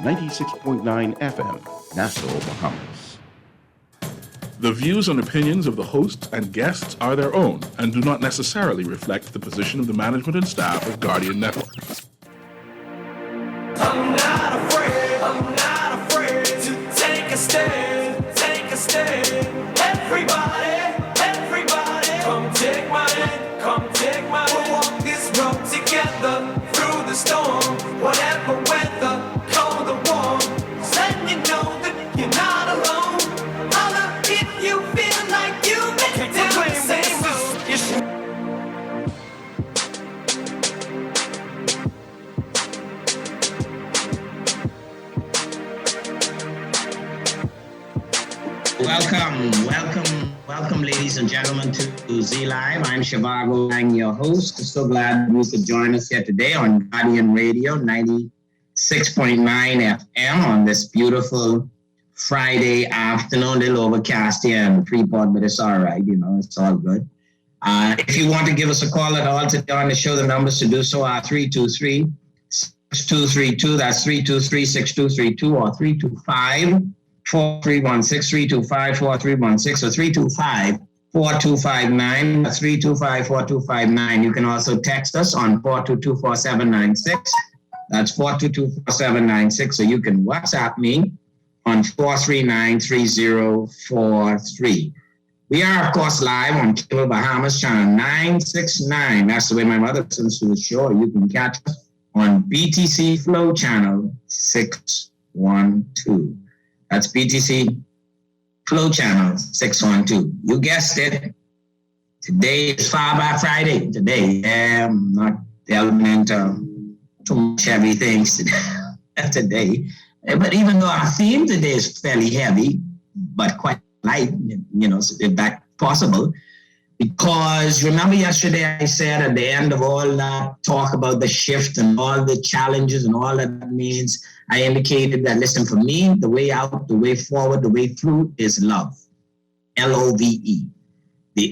96.9 FM, Nassau, Bahamas. The views and opinions of the hosts and guests are their own and do not necessarily reflect the position of the management and staff of Guardian Network. I'm not afraid to take a stand, Everybody, come take my hand, we'll walk this road together through the storm, whatever weather, cold or warm, just letting you know that you're not alone. Holla if you feel like you make it the same road. Welcome, ladies and gentlemen, to Z Live. I'm Zhivargo, Laing, your host. So glad you could join us here today on Guardian Radio 96.9 FM on this beautiful Friday afternoon. A little overcast here in Freeport, but it's all right. It's all good. If you want to give us a call at all today on the show, the numbers to do so are 323-6232. That's 323-6232 or 325-4316, 325-4316, or 325-4259. That's 325-4259. You can also text us on 422-4796. That's 422-4796. So you can WhatsApp me on 439-3043. We are, of course, live on Cable Bahamas channel 969. That's the way my mother listens to the show. You can catch us on BTC Flow channel 612. That's BTC Flow channel 612. You guessed it. Today is Far By Friday. Today, I'm not delving into too much heavy things today. But even though our theme today is fairly heavy, but quite light, so if that's possible. Because remember yesterday I said at the end of all that talk about the shift and all the challenges and all that means, I indicated that, listen, for me, the way out, the way forward, the way through is love. Love. The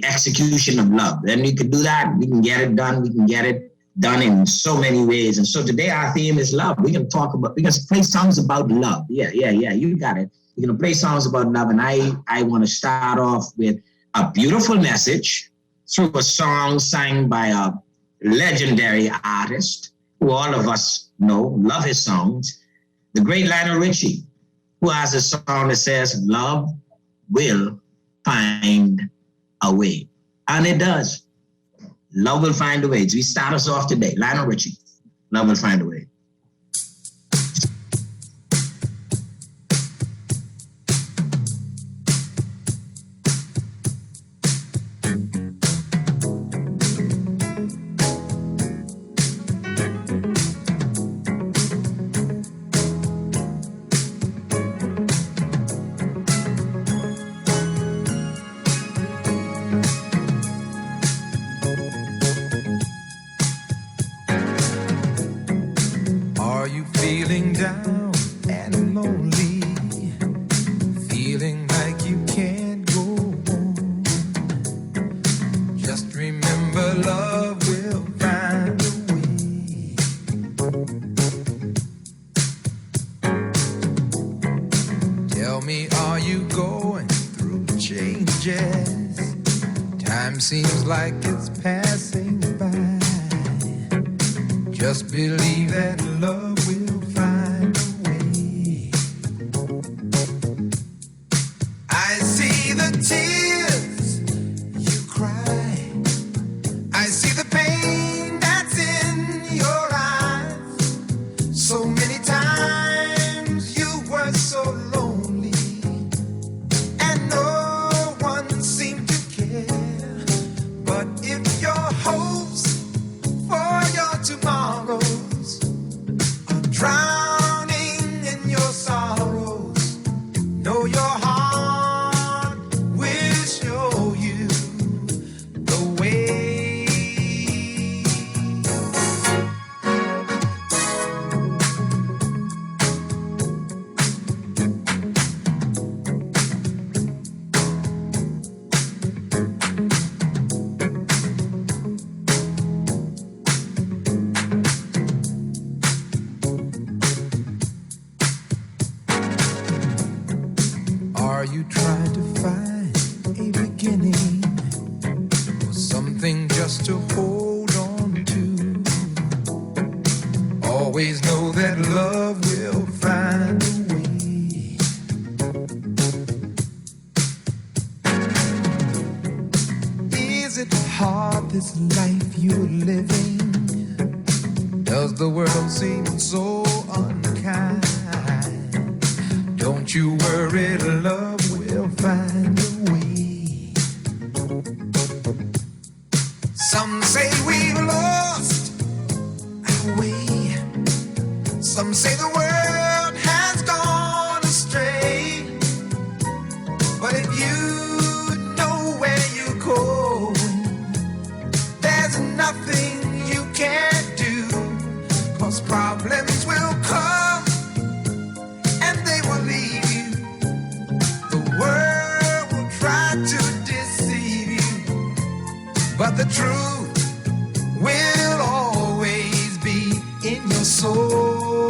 execution of love. Then we can do that. We can get it done. We can get it done in so many ways. And so today our theme is love. We can play songs about love. Yeah, you got it. We're going to play songs about love. And I want to start off with a beautiful message through a song sang by a legendary artist who all of us know, love his songs, the great Lionel Richie, who has a song that says, love will find a way. And it does. Love will find a way. We start us off today. Lionel Richie, love will find a way. Seems like it's passing by. Just believe that love will find a way. I see the tears you cry. I see the pain that's in your eyes. So many times you were so lonely, and no one seemed to care. But if your hopes for your tomorrows are you trying to find a beginning or something just to hold on to? Always know that love will find a way. Is it hard, this life you're living? Does the world seem so unkind? Don't you worry, love will find a way. Some say we've lost our way. Some say the world has gone astray. But if you know where you're going, there's nothing you can't do. 'Cause problems will come and they will leave you. The world will try to deceive you, but the truth will always be in your soul.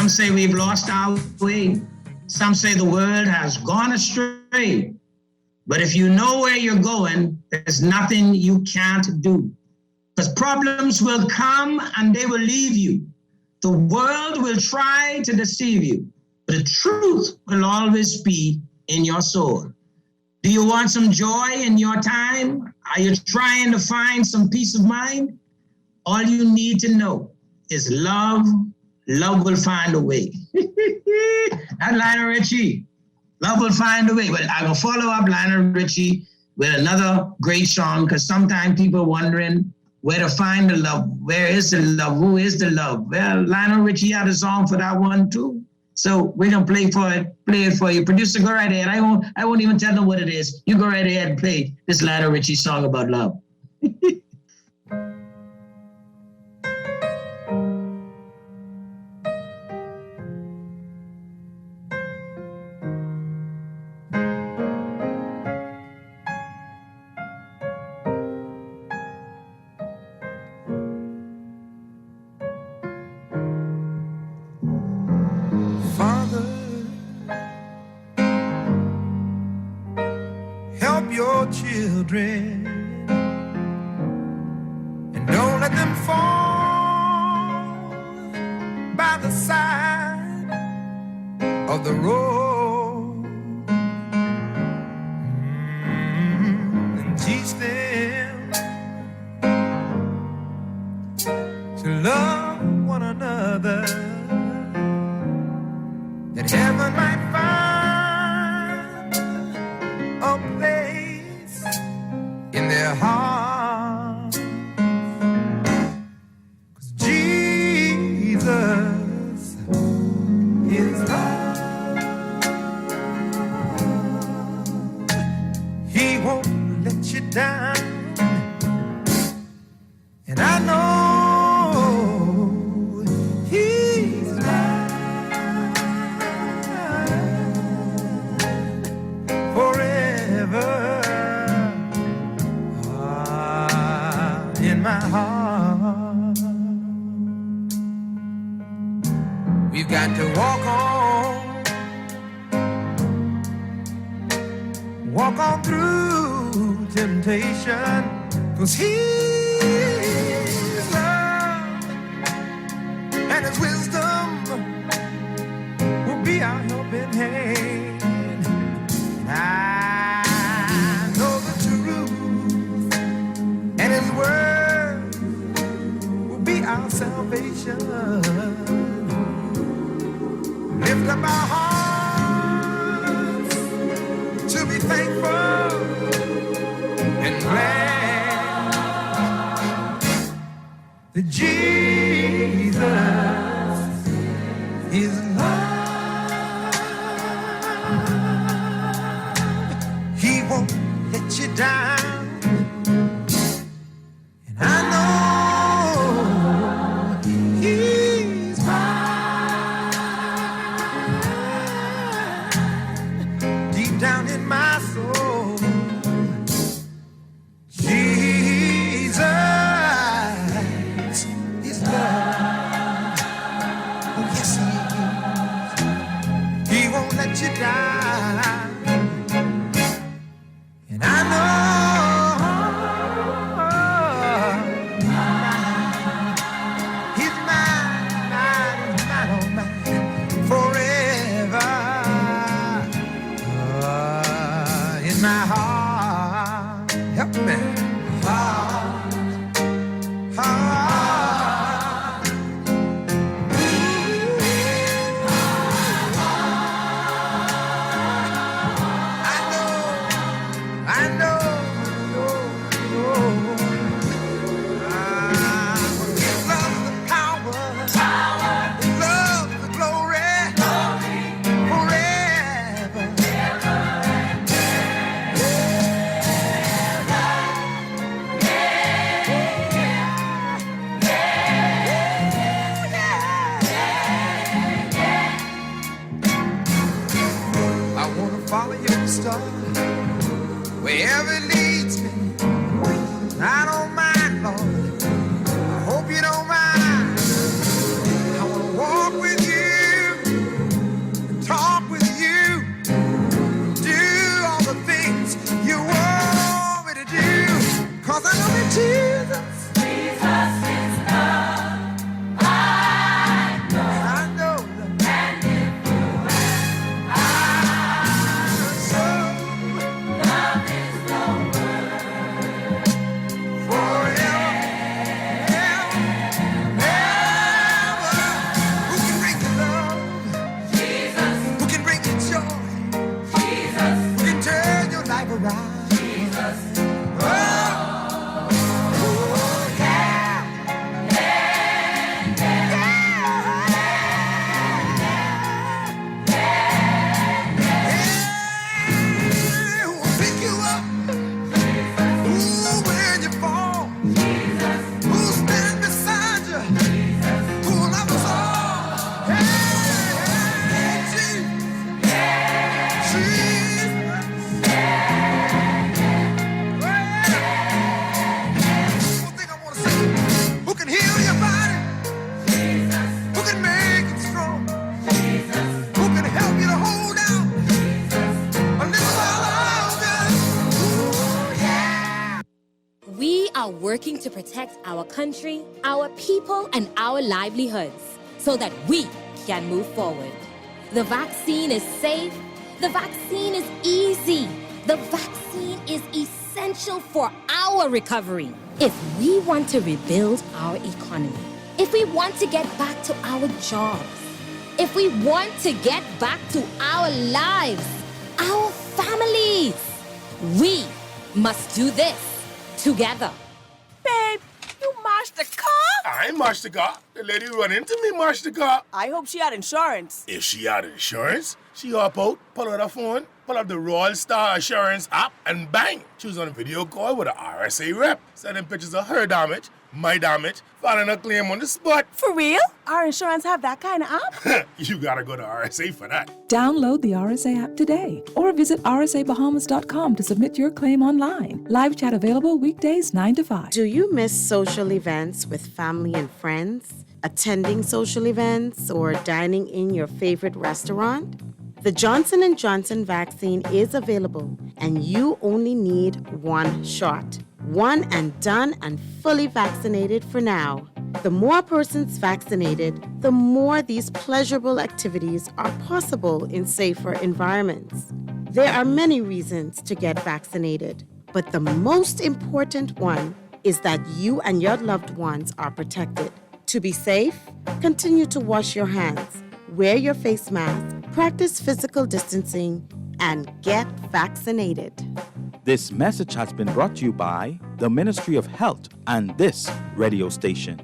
Some say we've lost our way. Some say the world has gone astray. But if you know where you're going, there's nothing you can't do. Because problems will come and they will leave you. The world will try to deceive you, but the truth will always be in your soul. Do you want some joy in your time? Are you trying to find some peace of mind? All you need to know is love. Love will find a way. That's Lionel Richie. Love will find a way. But I will follow up Lionel Richie with another great song, because sometimes people are wondering where to find the love. Where is the love? Who is the love? Well, Lionel Richie had a song for that one too. So we're gonna play it for you. Producer, go right ahead. I won't even tell them what it is. You go right ahead and play this Lionel Richie song about love. Children let them fall by the side of the road and teach them to love one another, that heaven might find a place in their heart. 'Cause Jesus is love. He won't let you down, and I know He's mine forever. In my heart, we've got to walk on through temptation, 'cause His love and His wisdom will be our helping hand. And I know the truth, and His word will be our salvation. Lift up our hearts to be thankful and glad that Jesus is love. He won't let you down, and I know He's mine deep down in my soul. Jesus is love. Oh yes, He won't let you down, and I know He's mine, oh mine, forever in my heart. Help me. Heart. I know. His love's the power. His love's the glory. Forever. I wanna follow your star wherever it leads me. I don't mind, Lord. I hope you don't mind. I wanna walk with you and talk with you, do all the things you want me to do. 'Cause I know that Jesus is love. I know that. are working to protect our country, our people, and our livelihoods so that we can move forward. The vaccine is safe. The vaccine is easy. The vaccine is essential for our recovery. If we want to rebuild our economy, if we want to get back to our jobs, if we want to get back to our lives, our families, we must do this together. Babe, you mashed the car? I ain't mashed the car. The lady run into me mashed the car. I hope she had insurance. If she had insurance, she hop out, pull out her phone, pull up the Royal Star Assurance app, and bang! She was on a video call with a RSA rep, sending pictures of her damage, my damage, filing a claim on the spot. For real? Our insurance have that kind of app? You gotta go to RSA for that. Download the RSA app today or visit rsabahamas.com to submit your claim online. Live chat available weekdays 9 to 5. Do you miss social events with family and friends? Attending social events or dining in your favorite restaurant? The Johnson & Johnson vaccine is available and you only need one shot. One and done and fully vaccinated for now. The more persons vaccinated, the more these pleasurable activities are possible in safer environments. There are many reasons to get vaccinated, but the most important one is that you and your loved ones are protected. To be safe, continue to wash your hands, wear your face mask, practice physical distancing, and get vaccinated. This message has been brought to you by the Ministry of Health and this radio station.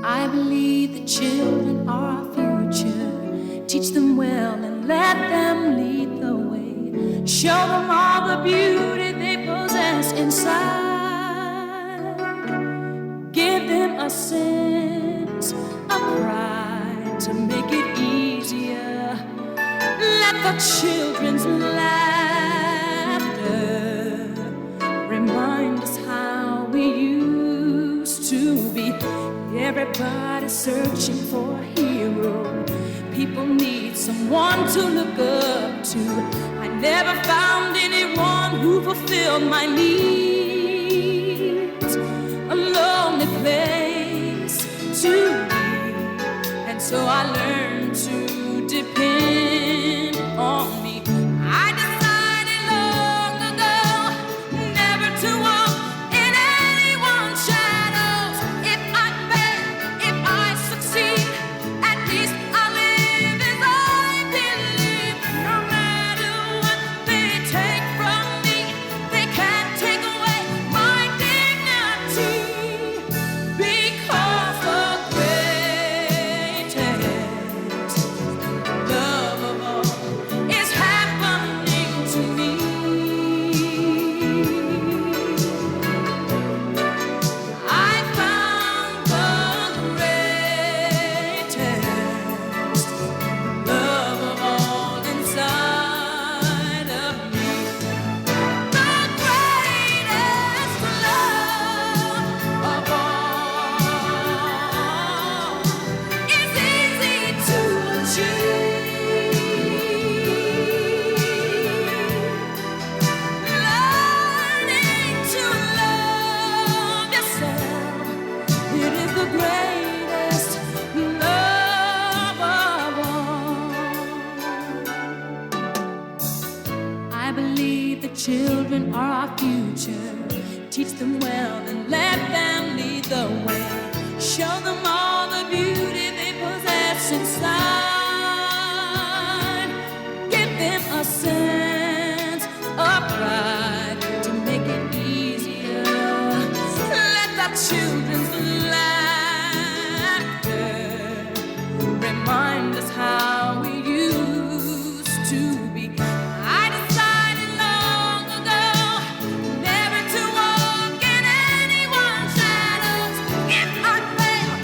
I believe the children are our future. Teach them well and let them lead the way. Show them all the beauty they possess inside. Give them a sense of pride to make it easier. Let the children's laughter remind us how we used to be. Everybody's searching for a hero. People need someone to look up to. I never found anyone who fulfilled my needs. A lonely place to be. And so I learned to depend on me. I decided long ago never to walk in anyone's shadows. If I fail, if I succeed, at least I live as I believe. No matter what they take from me, they can't take away my dignity. Because the greatest love of all is happening to me. I found the greatest love of all inside of me. The greatest love of all is easy to achieve. Learning to love yourself, it is the greatest love of all. I believe the children are our future. Teach them well and let them lead the way. Show them all the beauty they possess inside. Give them a sense of pride to make it easier. Let the children's laughter remind us how we used to be. I decided long ago never to walk in anyone's shadows. If I fail,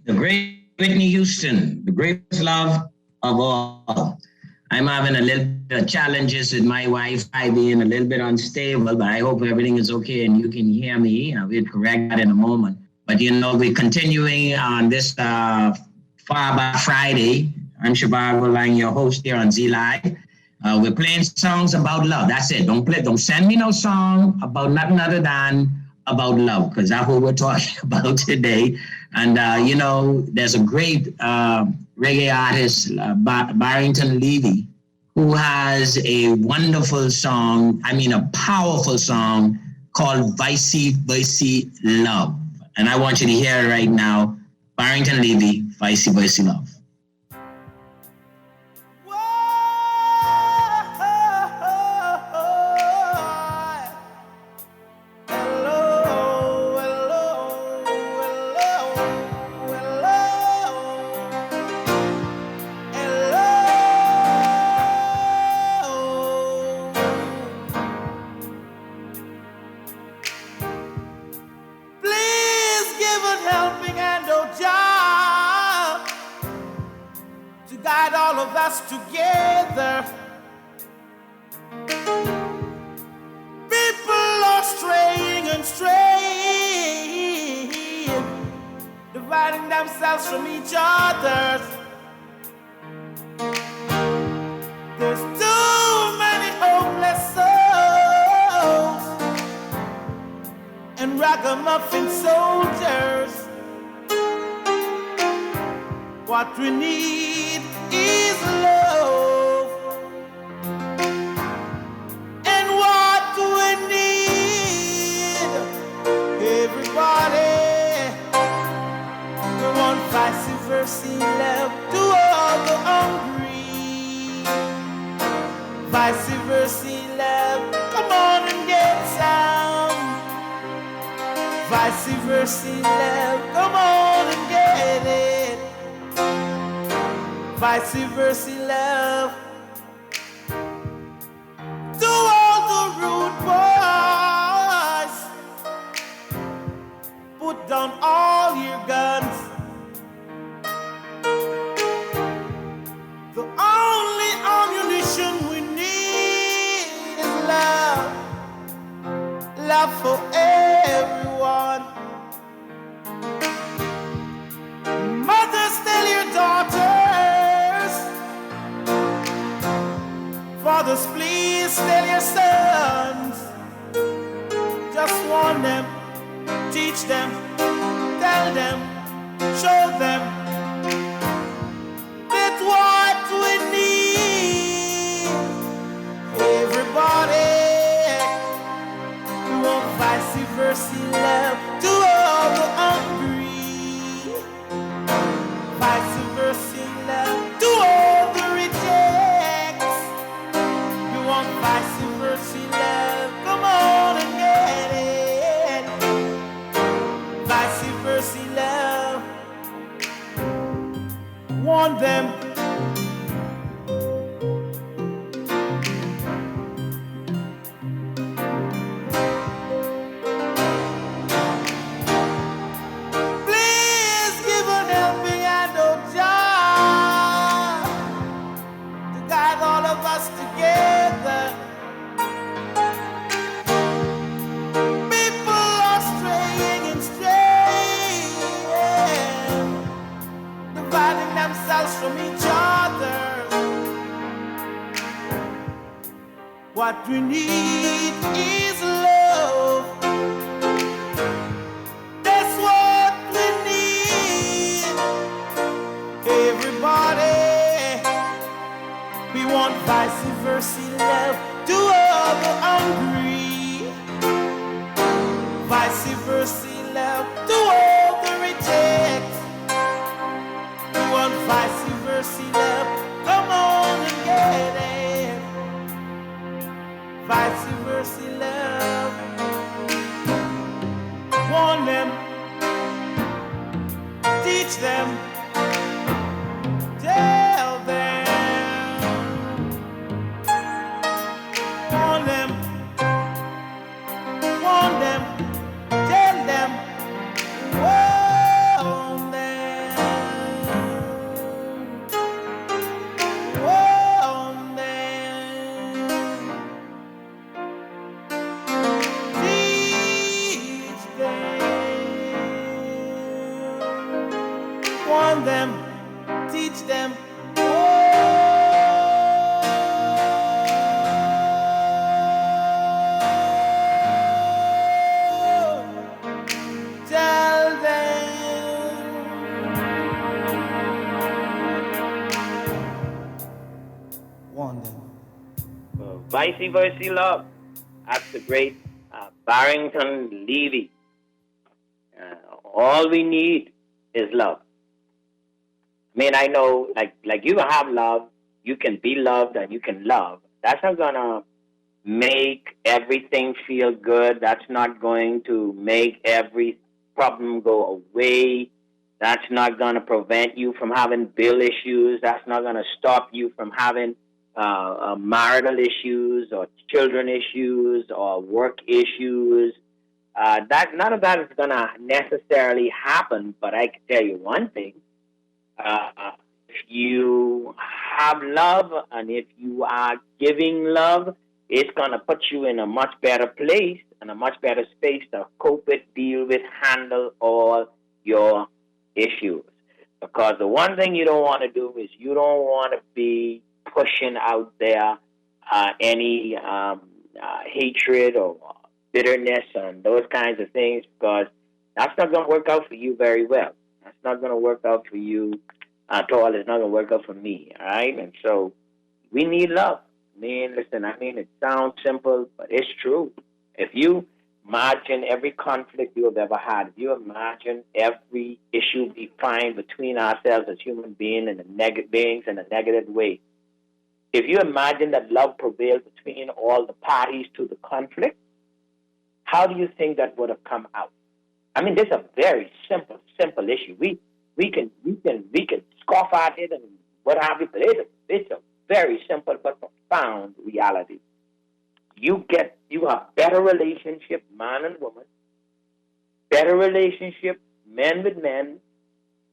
The great Whitney Houston, the greatest love of all. I'm having a little bit of challenges with my Wi-Fi being a little bit unstable, but I hope everything is okay and you can hear me. We'll correct that in a moment. But you know, we're continuing on this Far by Friday. I'm Zhivargo, Laing, your host here on Z Live. We're playing songs about love. That's it. Don't send me no song about nothing other than about love, because that's what we're talking about today. And, you know, there's a great reggae artist, Barrington Levy, who has a wonderful song, a powerful song called Vicey Vicey Love. And I want you to hear it right now. Barrington Levy, Vicey Vicey Love. Together, people are straying and straying, dividing themselves from each other. There's too many hopeless souls and ragamuffin soldiers. What we need is love. And what do we need? Everybody, we want vice versa love to all the hungry. Vice versa love, come on and get some. Vice versa love, come on and get it. Vice versa love to all the rude boys. Put down all your guns. The only ammunition we need is love. Love for everyone. Mothers, tell your daughters. Fathers, please tell your sons. Just warn them, teach them, tell them, show them that what we need. Everybody, we want vice versa love to all the hungry. Vice versa love to all the rejects. Vice versa love, come on and get it. Vice versa love, warn them. Please give a helping hand, oh Jah, to guide all of us together. What we need is love. That's what we need. Everybody, we want vice versa love to all the hungry. Vice versa love to all the reject. We want vice versa love. Come on and get it. Vice versa love. Warn them, teach them, tell them. Warn them, tell them, warn them, warn them, teach them, warn them, teach them. Tell them. Warn them. Vice versa love. That's the great Barrington Levy. All we need is love. I mean, I know, like you have love, you can be loved, and you can love. That's not gonna make everything feel good. That's not going to make every problem go away. That's not gonna prevent you from having bill issues. That's not gonna stop you from having marital issues or children issues or work issues. That none of that is gonna necessarily happen. But I can tell you one thing: if you have love and if you are giving love, it's gonna put you in a much better place and a much better space to cope with, deal with, handle all your issues. Because the one thing you don't want to do is you don't want to be pushing out there any hatred or bitterness and those kinds of things, because that's not going to work out for you very well. That's not going to work out for you at all. It's not going to work out for me, all right? And so we need love. Listen, it sounds simple, but it's true. If you imagine every conflict you have ever had, if you imagine every issue we find between ourselves as human beings in a negative way, if you imagine that love prevails between all the parties to the conflict, how do you think that would have come out? This is a very simple issue. We can scoff at it and what have you, but it's a very simple but profound reality. You have better relationship, man and woman, better relationship, men with men,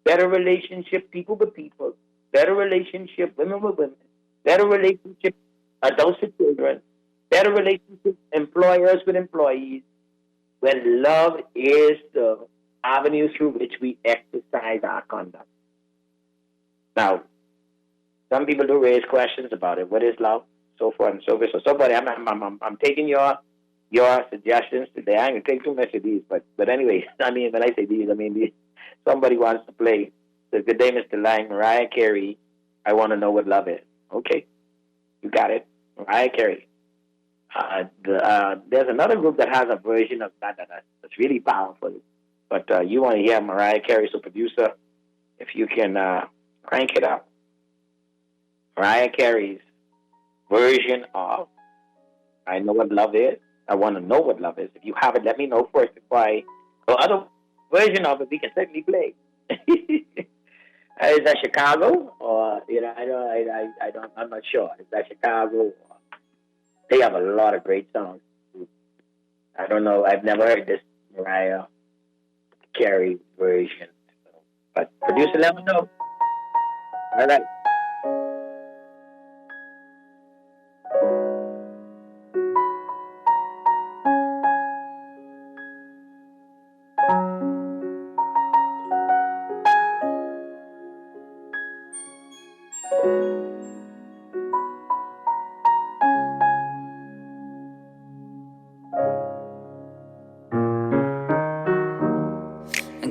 better relationship, people with people, better relationship, women with women, better relationship, adults with children, better relationship, employers with employees, when love is the avenue through which we exercise our conduct. Now, some people do raise questions about it. What is love? So forth and so forth. So forth. I'm taking your suggestions today. I ain't gonna take too much of these, but anyway, when I say these, somebody wants to play. So good day, Mr. Laing. Mariah Carey. I want to know what love is. Okay, you got it. Mariah Carey. There's another group that has a version of that that's really powerful. But you want to hear Mariah Carey, so producer, if you can crank it up. Mariah Carey's version of I Know What Love Is. I want to know what love is. If you have it, let me know first before I... Or other version of it, we can certainly play. Is that Chicago? Or, I'm not sure. Is that Chicago? They have a lot of great songs. I don't know. I've never heard this Mariah Carey version. But producer, let me know. All right.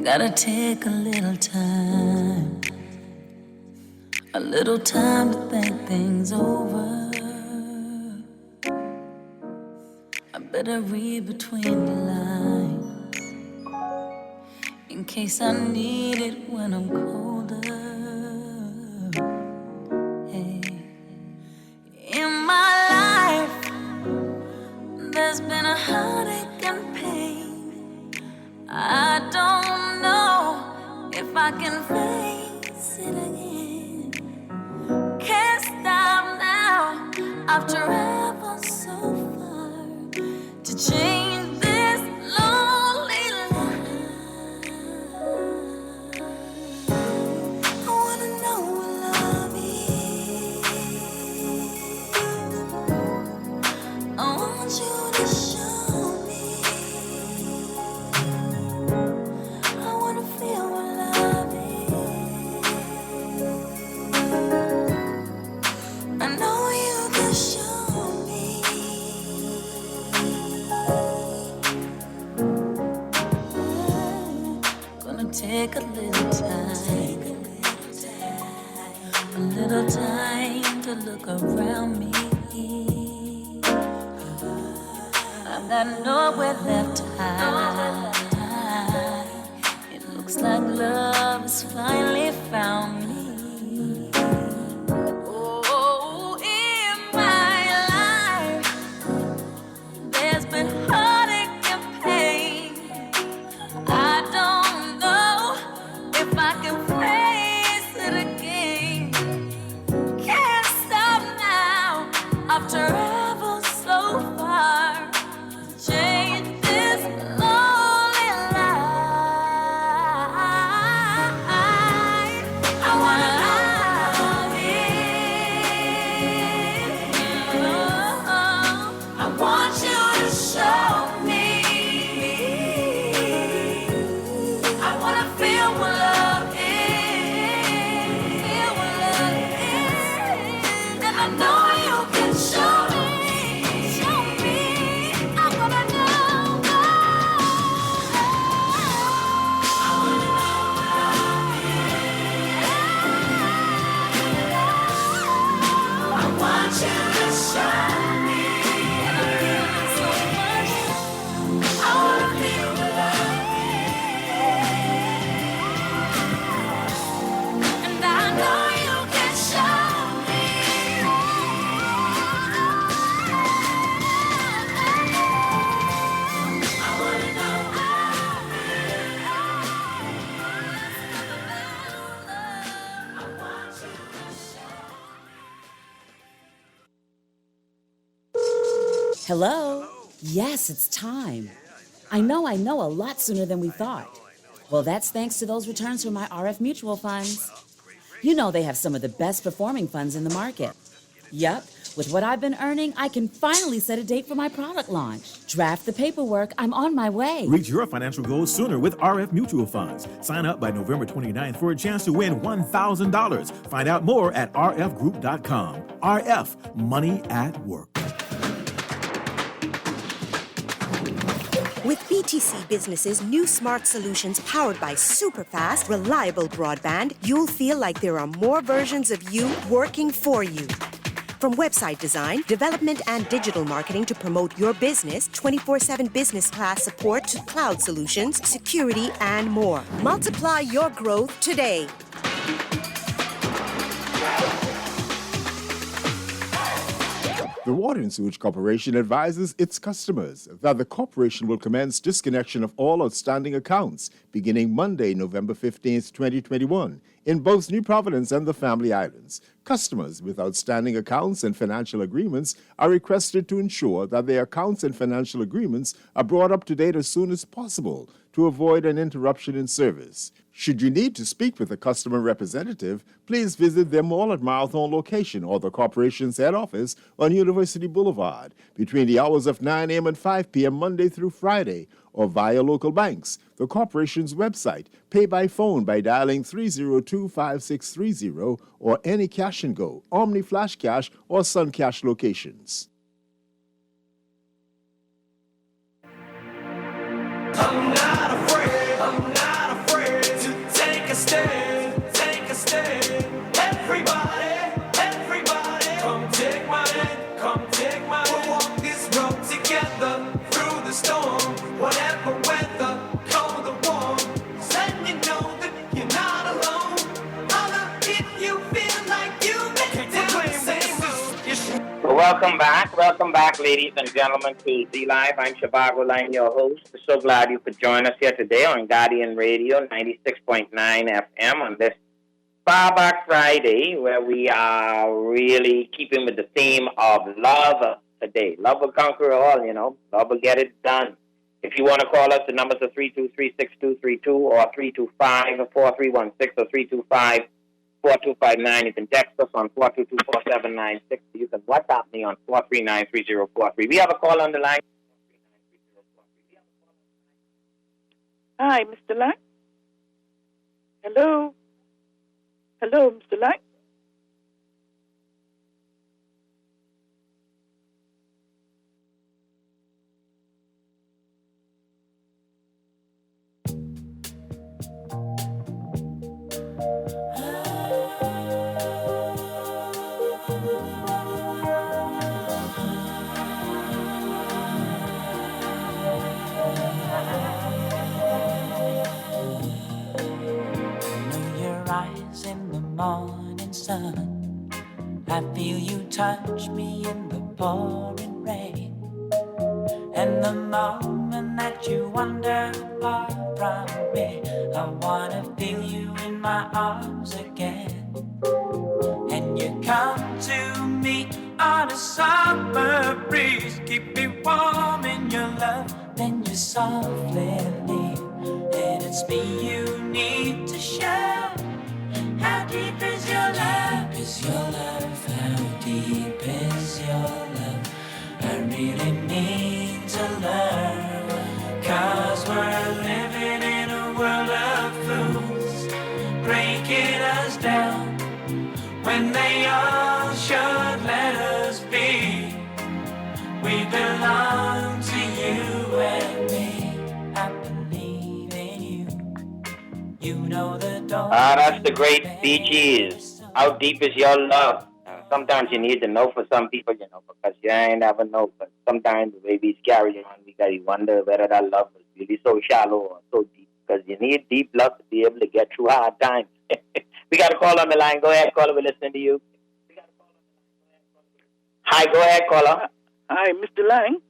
Gotta take a little time to think things over. I better read between the lines in case I need it when I'm colder. Hey. In my life, there's been a heartache and pain. I don't know if I can face it again. Can't stop now. I've traveled so far to change this lonely life. I wanna know what love is. I want you to show me. I wanna feel what love is. I know you can show me. Gonna take a little time to look around me. I've got nowhere left to hide. It looks like love has finally found me. Oh, in my life, there's been heartache and pain. I don't know if I can face it again. Can't stop now. I've traveled so far to change this lonely life. I wanna love it. I want you to show me. I wanna feel what love is. Feel what love is. And I know you can show me. Show me. I wanna know. I wanna know what love is. I want you to show me. And I feel it so much. I wanna feel what love is. And I know you can show me. I wanna know love is. I want you to show me. Hello? Yes, it's time. I know, a lot sooner than we thought. Well, that's thanks to those returns from my RF mutual funds. You know they have some of the best performing funds in the market. Yup, with what I've been earning, I can finally set a date for my product launch. Draft the paperwork, I'm on my way. Reach your financial goals sooner with RF Mutual Funds. Sign up by November 29th for a chance to win $1,000. Find out more at rfgroup.com. RF, money at work. With BTC Business's new smart solutions powered by super fast, reliable broadband, you'll feel like there are more versions of you working for you. From website design, development, and digital marketing to promote your business, 24/7 business class support to cloud solutions, security, and more. Multiply your growth today. The Water and Sewage Corporation advises its customers that the corporation will commence disconnection of all outstanding accounts beginning Monday, November 15th, 2021, in both New Providence and the Family Islands. Customers with outstanding accounts and financial agreements are requested to ensure that their accounts and financial agreements are brought up to date as soon as possible to avoid an interruption in service. Should you need to speak with a customer representative, please visit their Mall at Marathon location or the corporation's head office on University Boulevard between the hours of 9 a.m. and 5 p.m. Monday through Friday, or via local banks, the corporation's website, pay by phone by dialing 302-5630, or any Cash and Go, Omni Flash Cash, or Sun Cash locations. I'm not afraid. Welcome back, ladies and gentlemen, to Z Live. I'm Zhivargo, Laing, your host. So glad you could join us here today on Guardian Radio 96.9 FM on this Far Back Friday, where we are really keeping with the theme of love today. Love will conquer all, you know. Love will get it done. If you want to call us, the numbers are 323-6232 or 325-4316 or 325-4259. You can text us on 422-4796. You can WhatsApp me on 439-3043. We have a call on the line. Hi, Mr. Lang. Hello. Hello, Mr. Lang. Morning sun, I feel you touch me in the pouring rain. And the moment that you wander far from me, I wanna feel you in my arms again. And you come to me on a summer breeze, keep me warm in your love, then you softly leave. And it's me you need to show. How deep is your love? How deep is your love? How deep is your love? I really need to learn. 'Cause we're living in a world of fools, breaking us down when they all should let us be. We belong to you and me. I believe in you. You know the door. That's the great Bee Gees. How deep is your love? Sometimes you need to know for some people, you know, because you ain't never know. But sometimes the babies carry on, because you wonder whether that love is really so shallow or so deep. Because you need deep love to be able to get through hard times. We got a call on the line. Go ahead, caller. We're listening to you. Hi, go ahead, caller. Hi, Mr. Lang.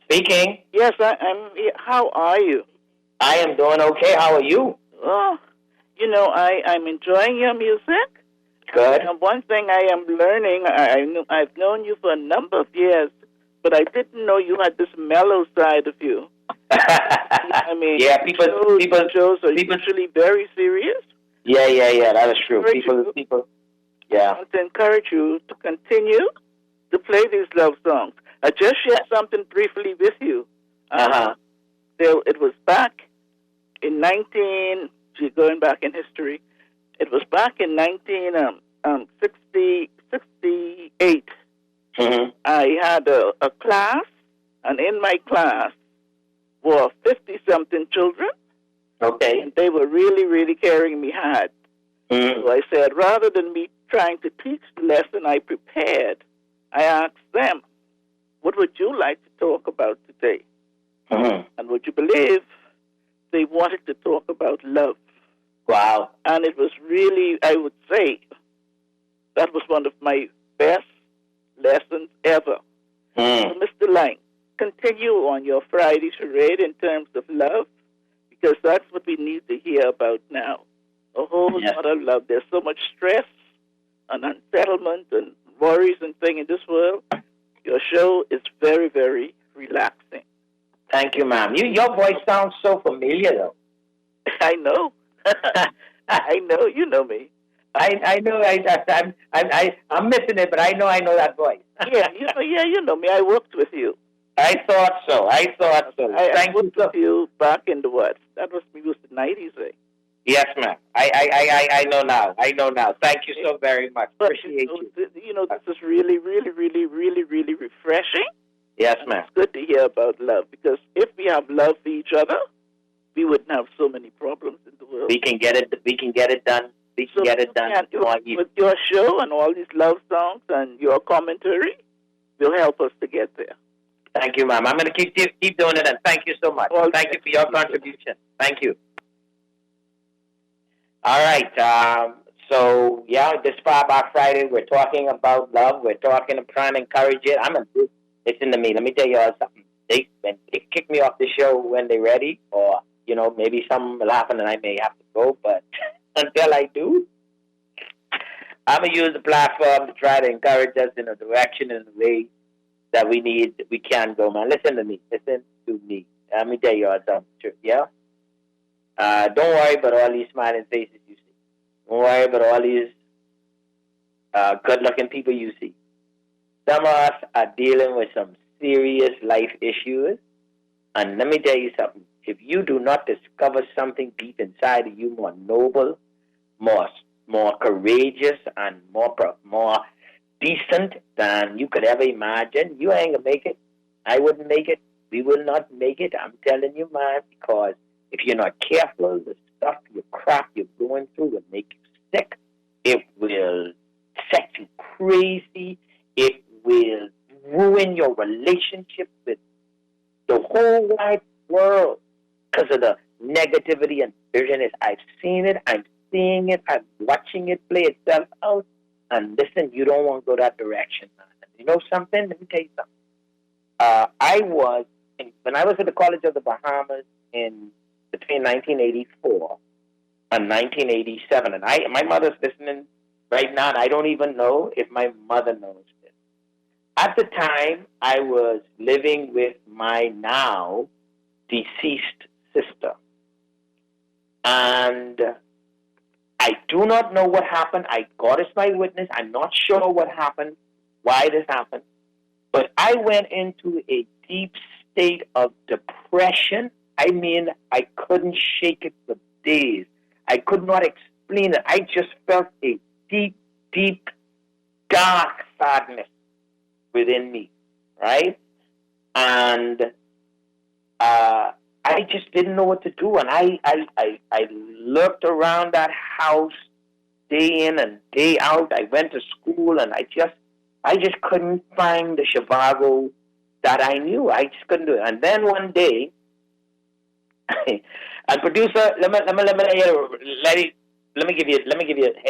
Speaking. Yes, I'm. How are you? I am doing okay. How are you? Oh, you know, I'm enjoying your music. Good. And one thing I am learning, I've known you for a number of years, but I didn't know you had this mellow side of you. I mean, yeah, people shows are usually very serious. Yeah, that is true. People, yeah. I want to encourage you to continue to play these love songs. I just shared something briefly with you. It was back in going back in history, it was back in 1968. Mm-hmm. I had a class, and in my class were 50-something children. Okay. And they were really, really carrying me hard. Mm-hmm. So I said, rather than me trying to teach the lesson I prepared, I asked them, what would you like to talk about today? Mm-hmm. And would you believe they wanted to talk about love? Wow. And it was really, I would say, that was one of my best lessons ever. So, Mr. Lang, continue on your Friday charade in terms of love, because that's what we need to hear about now. A whole lot of love. There's so much stress and unsettlement and worries and things in this world. Your show is very, very relaxing. Thank you, ma'am. Your voice sounds so familiar, though. I know. I know. You know me. I know. I'm missing it, but I know that voice. You know me. I worked with you. I thought so. I worked with you back in the what? That was the 90s, eh? Yes, ma'am. I know now. Thank you so very much. Appreciate you. You know, this is really, really, really, really, really refreshing. Yes, ma'am. It's good to hear about love, because if we have love for each other, we wouldn't have so many problems in the world. We can get it done. We can get it done. With your show and all these love songs and your commentary, will help us to get there. Thank you, ma'am. I'm going to keep doing it, and thank you so much. Thank you for your contribution. Thank you. All right. So yeah, this Far Back Friday, we're talking about love. We're talking to trying to encourage it. Listen to me. Let me tell you all something. They kick me off the show when they're ready, or maybe some will happen and I may have to go. But until I do, I'm gonna use the platform to try to encourage us in a direction and a way that we can go, man. Listen to me. Listen to me. Let me tell you all something. Yeah. Don't worry about all these smiling faces you see. Don't worry about all these good-looking people you see. Some of us are dealing with some serious life issues. And let me tell you something. If you do not discover something deep inside of you more noble, more courageous, and more decent than you could ever imagine, you ain't going to make it. I wouldn't make it. We will not make it. I'm telling you, man, because if you're not careful, the stuff, your crap you're going through will make you sick. It will set you crazy. It will ruin your relationship with the whole wide world because of the negativity and bitterness. I've seen it. I'm seeing it. I'm watching it play itself out. And listen, you don't want to go that direction, man. And you know something? Let me tell you something. When I was at the College of the Bahamas between 1984 and 1987, and my mother's listening right now, and I don't even know if my mother knows this. At the time, I was living with my now deceased sister. And I do not know what happened. God is my witness. I'm not sure what happened, why this happened. But I went into a deep state of depression. I mean, I couldn't shake it for days. I could not explain it. I just felt a deep, deep, dark sadness within me, right? And I just didn't know what to do. And I looked around that house day in and day out. I went to school, and I just couldn't find the Zhivargo that I knew. I just couldn't do it. And then one day, and producer, let me give you a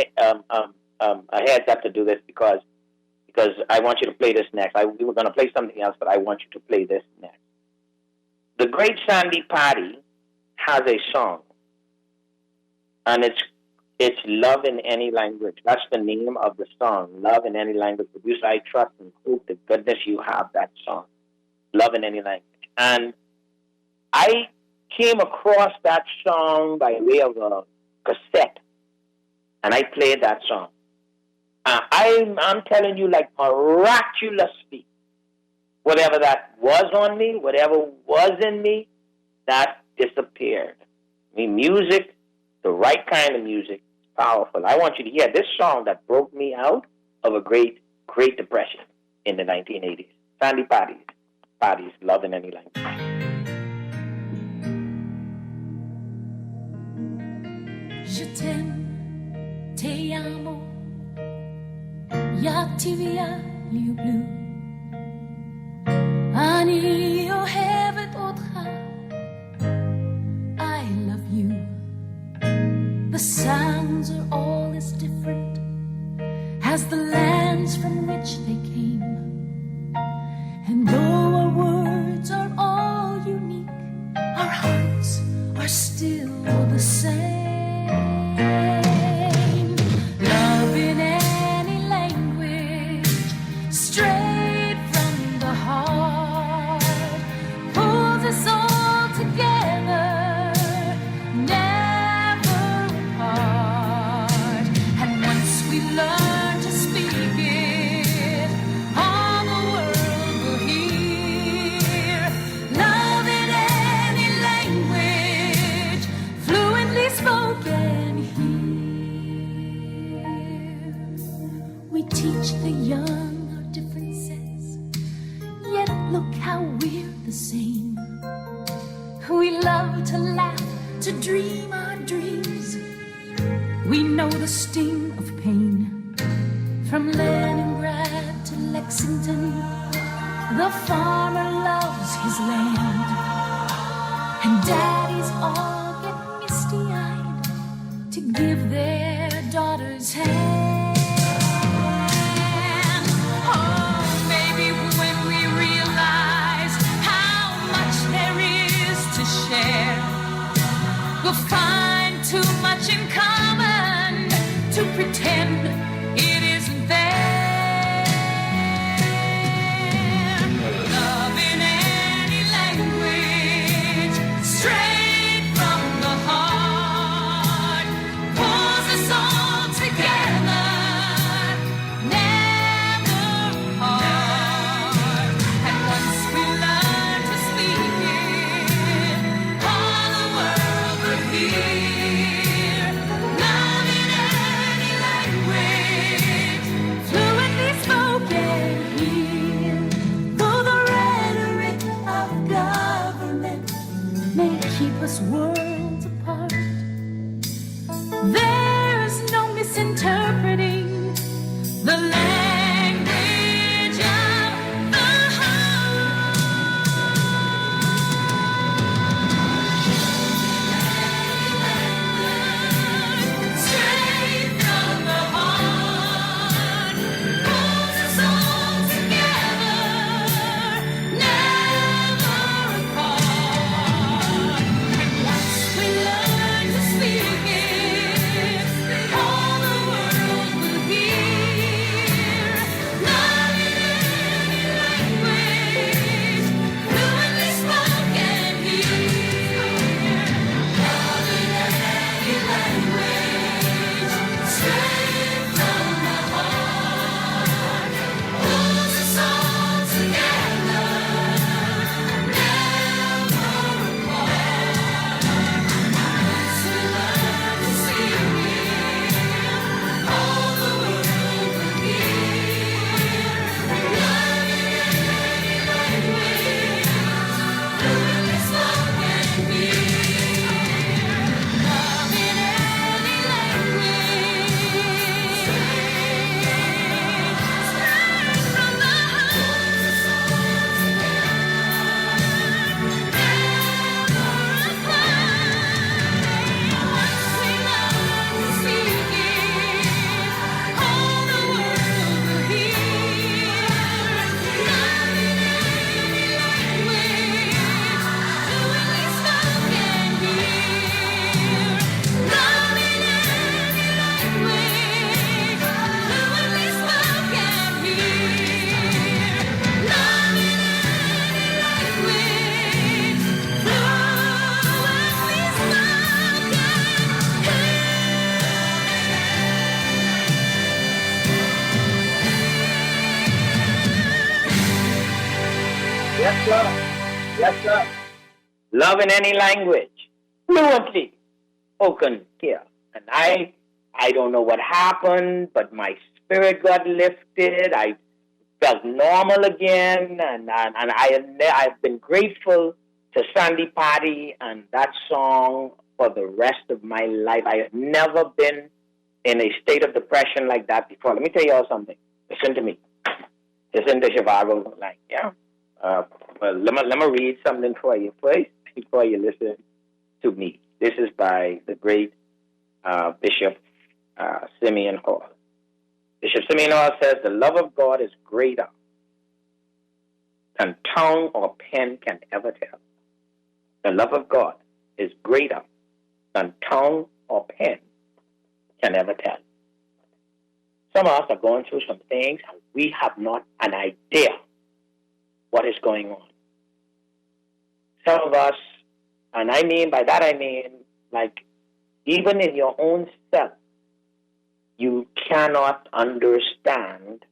heads up to do this because I want you to play this next. We were going to play something else, but I want you to play this next. The great Sandy Patty has a song, and it's Love in Any Language. That's the name of the song, Love in Any Language. Producer, I trust and hope to goodness you have that song, Love in Any Language. And I came across that song by way of a cassette, and I played that song. I'm telling you, like miraculously, whatever that was on me, whatever was in me, that disappeared. I mean, music, the right kind of music, is powerful. I want you to hear this song that broke me out of a great, great depression in the 1980s. Sandy Patty's Love in Any Language. Je t'aime, te amo, jak ti ja люблю. Ani ohevet otcha, I love you. The sounds are all as different as the lands from which they came. And though our words are all unique, our hearts are still the same. Love in any language, straight from the heart, pulls us all together, never apart. And once we learn to speak it, all the world will hear. Love in any language, fluently spoken here. We teach the young our differences, yet look how we're the same. We love to laugh, to dream our dreams. We know the sting of pain. From Leningrad to Lexington, the farmer loves his land. And daddies all get misty-eyed to give their daughters his hand. Oh, maybe when we realize how much there is to share, we'll find too much in common to pretend it isn't there. Love in any language, straight from the heart, pulls us all together, never apart. And once we learn to speak it, all the world will hear. Love in any language, fluently spoken here. Though the rhetoric of government may keep us worlds apart, there's no misinterpreting the language of the heart. Straight from the heart, pulls us all together, never apart. And once we learn to speak it, all the world will hear. Love in any language, fluently spoken here. Love in any language, straight from the heart, pulls us all together, never apart. Once we learn to speak it, all the world will hear. Love in any language, fluently spoken here. Love in any language, straight from the Yes, sir. Yes, sir. Love in any language, fluently spoken here. And I don't know what happened, but my spirit got lifted. I felt normal again, and I've been grateful to Sandy Patty and that song for the rest of my life. I have never been in a state of depression like that before. Let me tell you all something. Listen to me. Listen to Zhivargo. Like, yeah. Well, let me read something for you first before you listen to me. This is by the great Bishop Simeon Hall. Bishop Simeon Hall says, the love of God is greater than tongue or pen can ever tell. The love of God is greater than tongue or pen can ever tell. Some of us are going through some things and we have not an idea what is going on. Some of us, and I mean by that, I mean like even in your own self, you cannot understand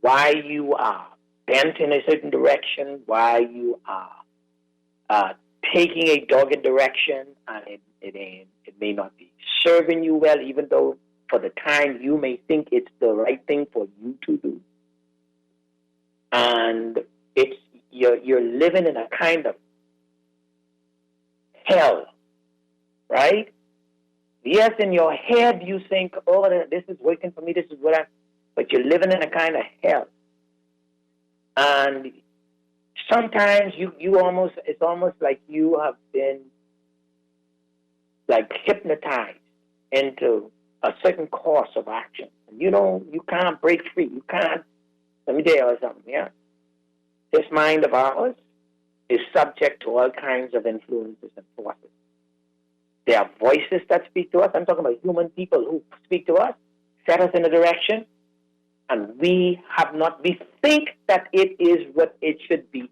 why you are bent in a certain direction, why you are taking a dogged direction, and it may not be serving you well, even though for the time you may think it's the right thing for you to do. And it's you're living in a kind of hell, right? Yes, in your head you think, oh, this is working for me, this is what but you're living in a kind of hell. And sometimes it's almost like you have been like hypnotized into a certain course of action. And you can't break free. You can't. Let me tell you something, yeah? This mind of ours is subject to all kinds of influences and forces. There are voices that speak to us. I'm talking about human people who speak to us, set us in a direction, and we think that it is what it should be.